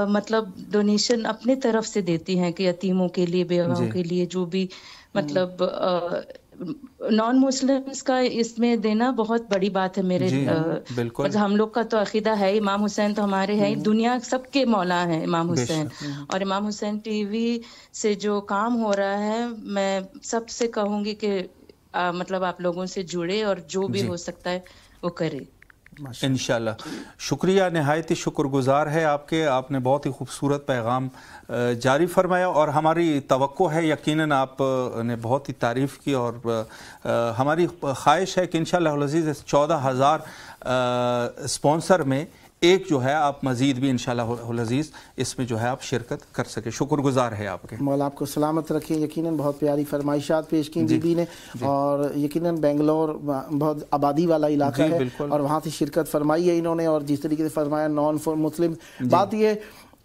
G: مطلب ڈونیشن اپنے طرف سے دیتی ہیں کہ یتیموں کے لیے، بیواؤں کے لیے، جو بھی مطلب نان مسلمس کا اس میں دینا بہت بڑی بات ہے۔ میرے ہم لوگ کا تو عقیدہ ہے، امام حسین تو ہمارے ہیں، دنیا سب کے مولا ہیں امام حسین، اور امام حسین ٹی وی سے جو کام ہو رہا ہے، میں سب سے کہوں گی کہ مطلب آپ لوگوں سے جڑے، اور جو بھی ہو سکتا ہے وہ کرے
B: انشاءاللہ۔ شکریہ، نہایت ہی شکر گزار ہے آپ کے، آپ نے بہت ہی خوبصورت پیغام جاری فرمایا، اور ہماری توقع ہے، یقیناً آپ نے بہت ہی تعریف کی، اور ہماری خواہش ہے کہ انشاءاللہ العزیز 14,000 اسپانسر میں ایک جو ہے آپ مزید بھی انشاءاللہ العزیز اس میں جو ہے آپ شرکت کر سکے۔ شکر گزار ہے آپ کے۔
C: مولا آپ کو سلامت رکھیں۔ یقیناً بہت پیاری فرمائشات پیش کی بی بی نے، اور یقیناً بنگلور بہت آبادی والا علاقہ ہے، اور وہاں سے شرکت فرمائی ہے انہوں نے، اور جس طریقے سے فرمایا نان مسلم، بات یہ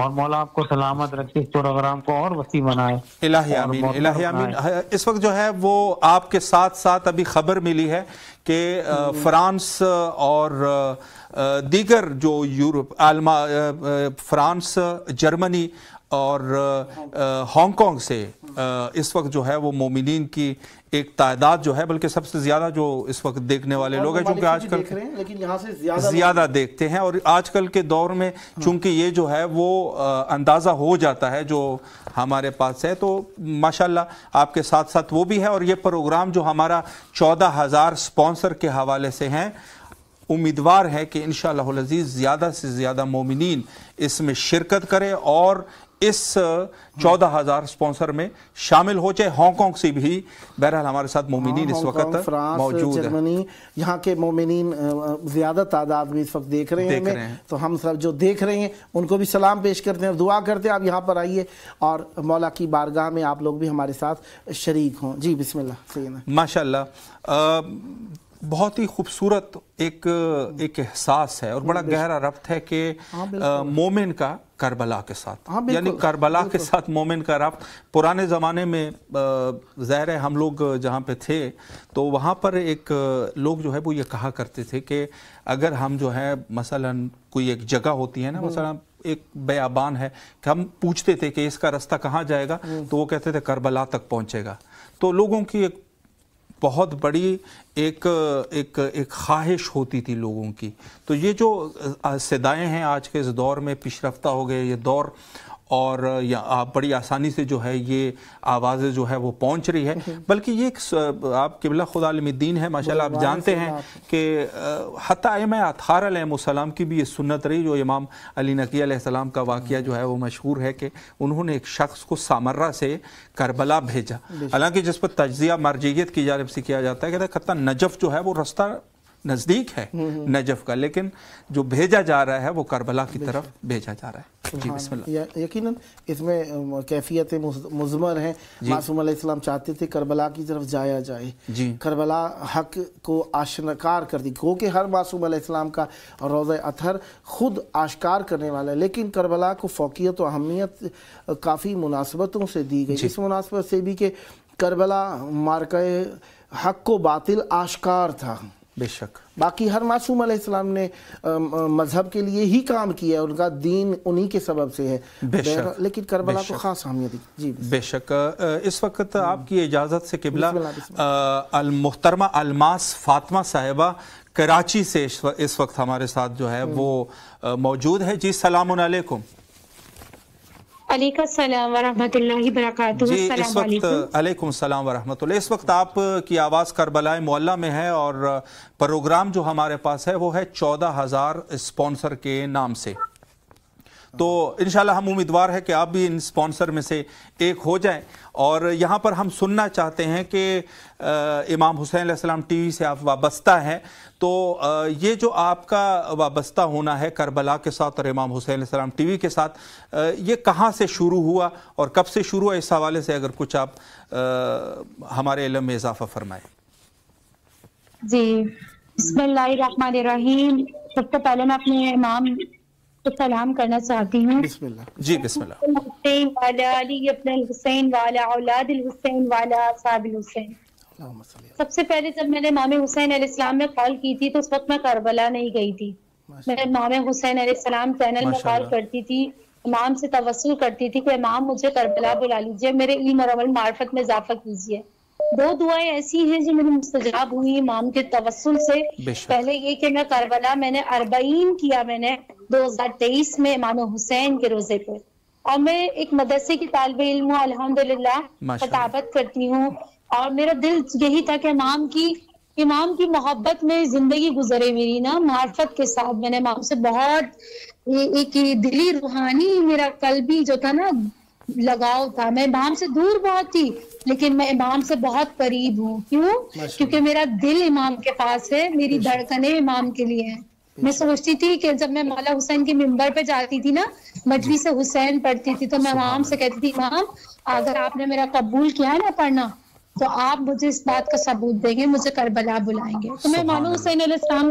H: اور مولا آپ کو سلامت رکھے، اس پروگرام کو اور وسیع بنائے.
B: الہی آمین، الہی آمین. اس وقت جو ہے وہ آپ کے ساتھ ساتھ ابھی خبر ملی ہے کہ فرانس اور دیگر جو یورپ، فرانس، جرمنی اور ہانگ کانگ سے اس وقت جو ہے وہ مومنین کی ایک تعداد جو ہے، بلکہ سب سے زیادہ جو اس وقت دیکھنے والے لوگ ہیں، چونکہ آج کل
C: لیکن یہاں سے
B: زیادہ دیکھتے ہیں، اور آج کل کے دور میں چونکہ یہ جو ہے وہ اندازہ ہو جاتا ہے جو ہمارے پاس ہے، تو ماشاءاللہ آپ کے ساتھ ساتھ وہ بھی ہے. اور یہ پروگرام جو ہمارا 14,000 سپانسر کے حوالے سے ہیں، امیدوار ہے کہ انشاءاللہ العزیز زیادہ سے زیادہ مومنین اس میں شرکت کرے اور اس 14,000 سپانسر میں شامل ہو جائے. ہانگ کانگ سے بھی بہرحال ہمارے ساتھ مومنین اس وقت موجود ہیں.
C: جرمنی، یہاں کے مومنین زیادہ تعداد میں اس وقت دیکھ رہے ہیں، تو ہم سب جو دیکھ رہے ہیں ان کو بھی سلام پیش کرتے ہیں اور دعا کرتے ہیں آپ یہاں پر آئیے اور مولا کی بارگاہ میں آپ لوگ بھی ہمارے ساتھ شریک ہوں. جی بسم اللہ. سیدنا
B: ماشاءاللہ بہت ہی خوبصورت ایک احساس ہے اور بڑا گہرا ربط ہے کہ مومن کا کربلا کے ساتھ، یعنی کربلا کے ساتھ مومن کا ربط. پرانے زمانے میں ظاہر ہے ہم لوگ جہاں پہ تھے تو وہاں پر ایک لوگ جو ہے وہ یہ کہا کرتے تھے کہ اگر ہم جو ہے مثلا کوئی ایک جگہ ہوتی ہے نا، مثلا ایک بیابان ہے، کہ ہم پوچھتے تھے کہ اس کا رستہ کہاں جائے گا، تو وہ کہتے تھے کربلا تک پہنچے گا. تو لوگوں کی ایک بہت بڑی ایک خواہش ہوتی تھی لوگوں کی. تو یہ جو صدائیں ہیں آج کے اس دور میں پیش رفتہ ہو گئے یہ دور، اور بڑی آسانی سے جو ہے یہ آوازیں جو ہے وہ پہنچ رہی ہے. بلکہ یہ ایک آپ قبلہ خدا عالم الدین ہے ماشاءاللہ. آپ جانتے ہیں کہ حتیٰ ائمہ اطہار علیہ السلام کی بھی یہ سنت رہی. جو امام علی نقی علیہ السلام کا واقعہ جو ہے وہ مشہور ہے کہ انہوں نے ایک شخص کو سامرہ سے کربلا بھیجا، حالانکہ جس پر تجزیہ مرجعیت کی جانب سے کیا جاتا ہے کہ حتیٰ نجف جو ہے وہ رستہ نزدیک ہے نجف کا، لیکن جو بھیجا جا رہا ہے وہ کربلا کی طرف بھیجا جا رہا ہے. جی بسم اللہ.
C: یقیناً اس میں کیفیت مضمر ہیں. معصوم علیہ السلام چاہتے تھے کربلا کی طرف جایا جائے، کربلا حق کو آشکار کر دی، کیونکہ ہر معصوم علیہ السلام کا روضہ اطہر خود آشکار کرنے والا ہے، لیکن کربلا کو فوقیت و اہمیت کافی مناسبتوں سے دی گئی. اس مناسبت سے بھی کہ کربلا مارکہ حق کو باطل آشکار تھا.
B: بے شک
C: باقی ہر معصوم علیہ السلام نے مذہب کے لیے ہی کام کیا ہے، ان کا دین انہی کے سبب سے ہے، لیکن کربلا کو خاص اہمیت دی. جی
B: بے شک. اس وقت آپ کی اجازت سے قبلہ المحترمہ الماس فاطمہ صاحبہ کراچی سے اس وقت ہمارے ساتھ جو ہے وہ موجود ہے. جی السلام علیکم.
I: علیکم السلام ورحمۃ اللہ وبرکاتہ.
B: جی اس وقت علیکم السلام ورحمۃ اللہ. اس وقت آپ کی آواز کربلا معلیٰ میں ہے اور پروگرام جو ہمارے پاس ہے وہ ہے 14,000 اسپانسر کے نام سے. تو انشاءاللہ ہم امیدوار ہے کہ آپ بھی ان سپانسر میں سے ایک ہو جائیں. اور یہاں پر ہم سننا چاہتے ہیں کہ امام حسین علیہ السلام ٹی وی سے آپ وابستہ ہیں، تو یہ جو آپ کا وابستہ ہونا ہے کربلا کے ساتھ اور امام حسین علیہ السلام ٹی وی کے ساتھ، یہ کہاں سے شروع ہوا اور کب سے شروع ہوا، اس حوالے سے اگر کچھ آپ ہمارے علم میں اضافہ فرمائیں.
I: جی بسم اللہ الرحمن الرحیم. سب سے پہلے میں اپنے امام کو سلام کرنا چاہتی ہوں.
C: بسم اللہ.
B: جی بسم اللہ.
I: حسین والا علی ابن الحسین والا اولاد الحسین والا اصحاب الحسین. سب سے پہلے جب میں نے امام حسین علیہ السلام میں کال کی تھی تو اس وقت میں کربلا نہیں گئی تھی. میں امام حسین علیہ السلام چینل میں کال کرتی تھی، امام سے توسل کرتی تھی کہ امام مجھے کربلا بلا لیجئے، میرے علم اور عمل معرفت میں اضافہ کیجئے. 2 دعائیں ایسی ہیں جو میری مستجاب ہوئی امام کے توسل سے. پہلے یہ کہ میں کربلا میں نے 40 کیا، میں نے 2023 میں امام حسین کے روزے پہ، اور میں ایک مدرسے کی طالب علم ہوں الحمدللہ، خطابت کرتی ہوں، اور میرا دل یہی تھا کہ امام کی محبت میں زندگی گزرے میری نا، معرفت کے ساتھ. میں نے امام سے بہت ایک دلی روحانی میرا قلبی جو تھا نا لگاؤ تھا. میں امام سے دور بہت تھی لیکن میں امام سے بہت قریب ہوں. کیوں؟ کیونکہ میرا دل امام کے پاس ہے، میری دھڑکنیں امام کے لیے ہیں. میں سوچتی تھی کہ جب میں مولا حسین کے منبر پہ جاتی تھی نا، مجلس حسین پڑھتی تھی، تو میں امام سے کہتی تھی امام اگر آپ نے میرا قبول کیا ہے نا پڑھنا تو آپ مجھے اس بات کا ثبوت دیں گے، مجھے کربلا بلائیں گے. تو میں امام حسین علیہ السلام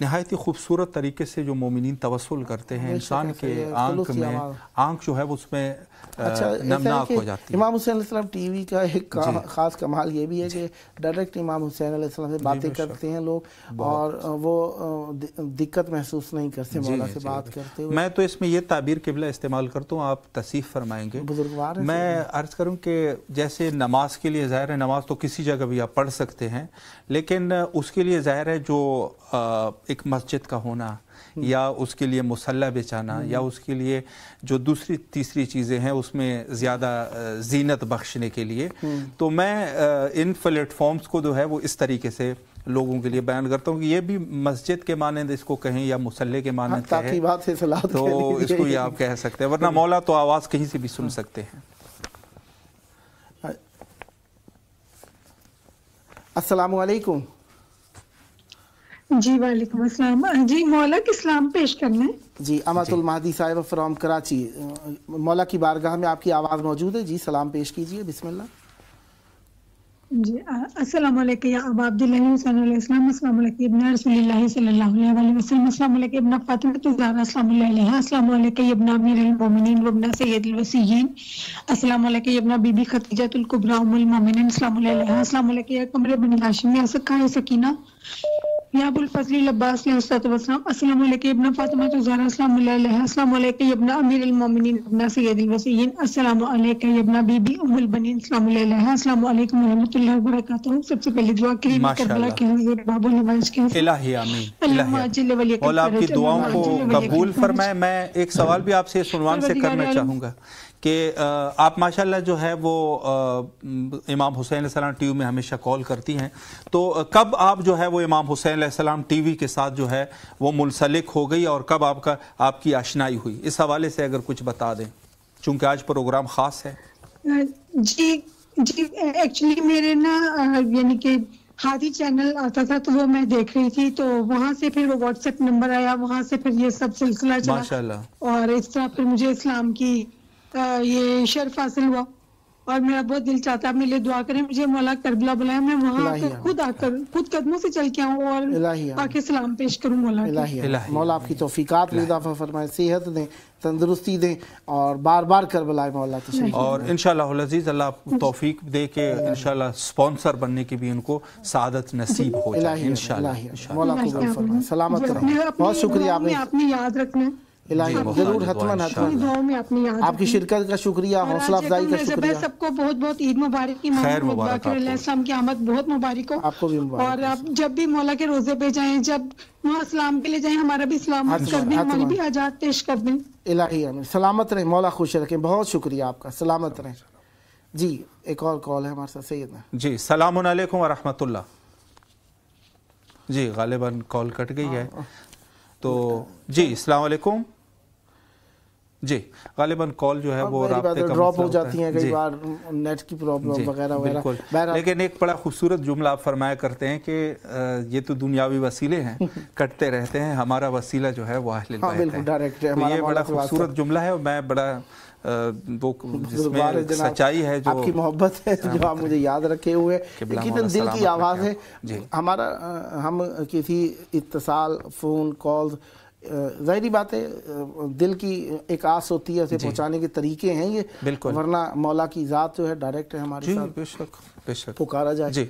B: نہایت ہی خوبصورت طریقے سے جو مومنین توسل کرتے ہیں، انسان کے آنکھ جو ہے وہ اس میں نمناک ہو جاتی ہے۔
C: امام حسین علیہ السلام ٹی وی کا ایک خاص کمال یہ بھی ہے کہ ڈائریکٹ امام حسین علیہ السلام سے باتیں کرتے ہیں لوگ، اور وہ دقت محسوس نہیں کرتے مولا سے بات کرتے ہوئے۔
B: میں تو اس میں یہ تعبیر قبلہ استعمال کرتا ہوں، آپ تصحیح فرمائیں گے۔ میں عرض کروں کہ جیسے نماز کے لیے ظاہر ہے نماز تو کسی جگہ بھی آپ پڑھ سکتے ہیں، لیکن اس کے لیے ظاہر ہے جو ایک مسجد کا ہونا، یا اس کے لیے مصلی بچانا، یا اس کے لیے جو دوسری تیسری چیزیں ہیں اس میں زیادہ زینت بخشنے کے لیے، تو میں ان پلیٹ فارمز کو جو ہے وہ اس طریقے سے لوگوں کے لیے بیان کرتا ہوں کہ یہ بھی مسجد کے مانند اس کو کہیں یا مصلی کے مانند کہیں تو اس کو یہ آپ کہہ سکتے ہیں، ورنہ مولا تو آواز کہیں سے بھی سن سکتے ہیں۔
C: السلام علیکم۔
J: جی وعلیکم السلام۔ جی مولا کی سلام پیش کرنا ہے۔
C: جی امت المہدی صاحبہ فرام کراچی، مولا کی بارگاہ میں آپ کی آواز موجود ہے، جی سلام پیش کیجئے، بسم اللہ۔
J: جی السلام علیکم یا ابا عبداللہ حسین علیہ السلام، السلام علیکم ابن رسول اللہ صلی اللہ علیہ وسلم، السلام علیکم ابن فاطمہ الزہرا السلام اللہ علیہ، السلام علیکم ابن امیر المومنین وابن سید الوصیین، السلام علیکم ابن بی بی خدیجہ الکبریٰ ام المومنین السلام اللہ علیہ، السلام علیکم یا قمر بن ہاشم یا سکھائے سکینہ یا ابو الفضل العباس علیہ السلام، السلام علیکم ابن فاطمہ الزہرا السلام اللہ علیہ، السلام علیکم ابن امیر المومنین ابن سید الوصیین، السلام علیکم ابن بی بی ام البنین السلام اللہ علیہ، السلام علیکم ورحمۃ اللہ وبرکاتہ۔ سب سے پہلے دعا کریں کربلا کے حضور باب النواز کے
B: الہی آمین، مولا آپ کی دعاؤں کو قبول فرمائے۔ میں ایک سوال بھی آپ سے اس عنوان سے کرنا چاہوں گا کہ آپ ماشاءاللہ جو ہے وہ امام حسین علیہ السلام ٹی وی میں ہمیشہ کال کرتی ہیں، تو کب آپ جو ہے وہ امام حسین علیہ السلام ٹی وی کے ساتھ جو ہے وہ منسلک ہو گئی، اور کب آپ کی آشنائی ہوئی؟ اس حوالے سے اگر کچھ بتا دیں، چونکہ آج پروگرام خاص ہے۔
J: جی ایکچولی میرے نا یعنی کہ ہادی چینل آتا تھا تو وہ میں دیکھ رہی تھی، تو وہاں سے پھر وہ واٹس ایپ نمبر آیا، وہاں سے پھر یہ سب سلسلہ چلا
B: ماشاءاللہ،
J: اور اس طرح پھر مجھے اسلام کی یہ شرف حاصل ہوا، اور میرا بہت دل چاہتا ہے میرے لیے دعا کریں، مجھے مولا کربلا بلایا، میں وہاں خود آ کر خود قدموں سے چل کے آؤں اور آ کے سلام پیش کروں مولا کی۔
C: مولا آپ کی توفیقات میں اضافہ فرمائے، صحت دیں، تندرستی دیں، اور بار بار کربلا مولا تشریف، اور
B: انشاءاللہ العزیز اللہ آپ کو توفیق دے کہ انشاءاللہ سپانسر بننے کی بھی ان کو سعادت نصیب ہو جائے انشاءاللہ۔
C: مولا قبول فرمائے، سلامت رہیں، بہت شکریہ
J: آپ نے یاد رکھنا،
C: ضرور حتماً آپ کی شرکت کا شکریہ، حوصلہ افزائی کا شکریہ۔
J: سب کو بہت بہت عید مبارک کی، علیہ السلام کی آمد بہت مبارک ہو،
C: آپ کو بھی مبارک،
J: اور آپ جب بھی مولا کے روزے پہ جائیں، جب وہاں اسلام کے لیے جائیں، ہمارا بھی سلام کر دیں، ہماری بھی حاجات پیش کر دیں۔
C: الہی آمین، سلامت رہیں، مولا خوش رکھیں، بہت شکریہ آپ کا، سلامت رہیں۔ جی ایک اور کال ہے ہمارے ساتھ، سیدنا جی
B: السلام علیکم ورحمۃ اللہ۔ جی غالباً کال کٹ گئی ہے، تو جی السلام علیکم۔ جی غالباً کال جو ہے وہ رابطے کا
C: ڈراپ ہو جاتی ہیں کئی بار، نیٹ کی پرابلم وغیرہ وغیرہ،
B: لیکن ایک بڑا خوبصورت جملہ آپ فرمایا کرتے ہیں کہ یہ تو دنیاوی وسیلے ہیں کٹتے رہتے ہیں، ہمارا وسیلہ جو ہے وہ اہل البیت ہے۔ یہ بڑا خوبصورت جملہ ہے، اور میں بڑا وہ جس میں سچائی ہے، جو
C: آپ کی محبت ہے، جو آپ مجھے یاد رکھے ہوئے، لیکن دل کی آواز ہے ہمارا، ہم کسی اتصال فون کال، ظاہری بات ہے دل کی ایک آس ہوتی ہے، اسے پہنچانے کے طریقے ہیں یہ، ورنہ مولا کی ذات جو ہے ڈائریکٹ ہے ہمارے ساتھ،
B: بے شک
C: پکارا جائے۔
B: جی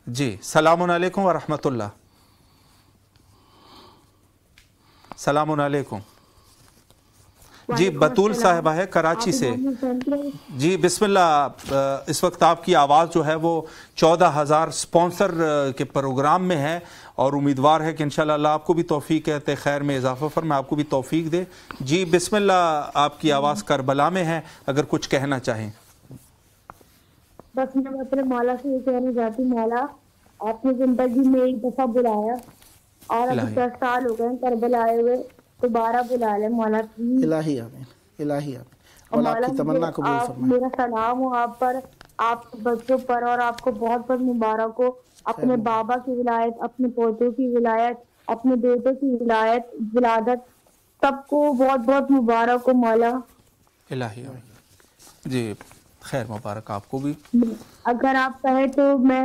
B: جی السلام علیکم ورحمۃ اللہ۔ السلام علیکم۔ جی بطول صاحبہ ہے کراچی سے، جی بسم اللہ۔ اس وقت آپ کی آواز جو ہے وہ 14,000 سپانسر کے پروگرام میں ہے، اور امیدوار ہے کہ انشاءاللہ اللہ آپ کو بھی توفیق کہتے خیر میں اضافہ فرمائے، آپ کو بھی توفیق دے۔ جی بسم اللہ، آپ کی آواز کربلا میں ہے، اگر کچھ کہنا چاہیں۔
I: بس میں اپنے مولا سے یہ کہنا چاہتی ہوں، مولا آپ نے زندگی میں ایک دفعہ بلایا، اور ابھی 10 سال ہو گئے کربلا آئے ہوئے، دوبارہ بلا لیں مولا پلیز۔
C: الہی آمین، الہی آمین، اور آپ کی تمنا قبول فرمائے۔
I: میرا سلام ہو آپ پر، آپ کے بچوں پر، اور آپ کو بہت بہت مبارک ہو، اپنے بابا کی ولایت، اپنے پوتوں کی ولایت، اپنے بیٹے کی ولادت، سب کو بہت بہت مبارک ہو مولا۔
B: الہی آمین، جی خیر مبارک آپ کو بھی۔
I: اگر آپ کہیں تو میں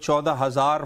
B: 14,000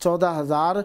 C: 14,000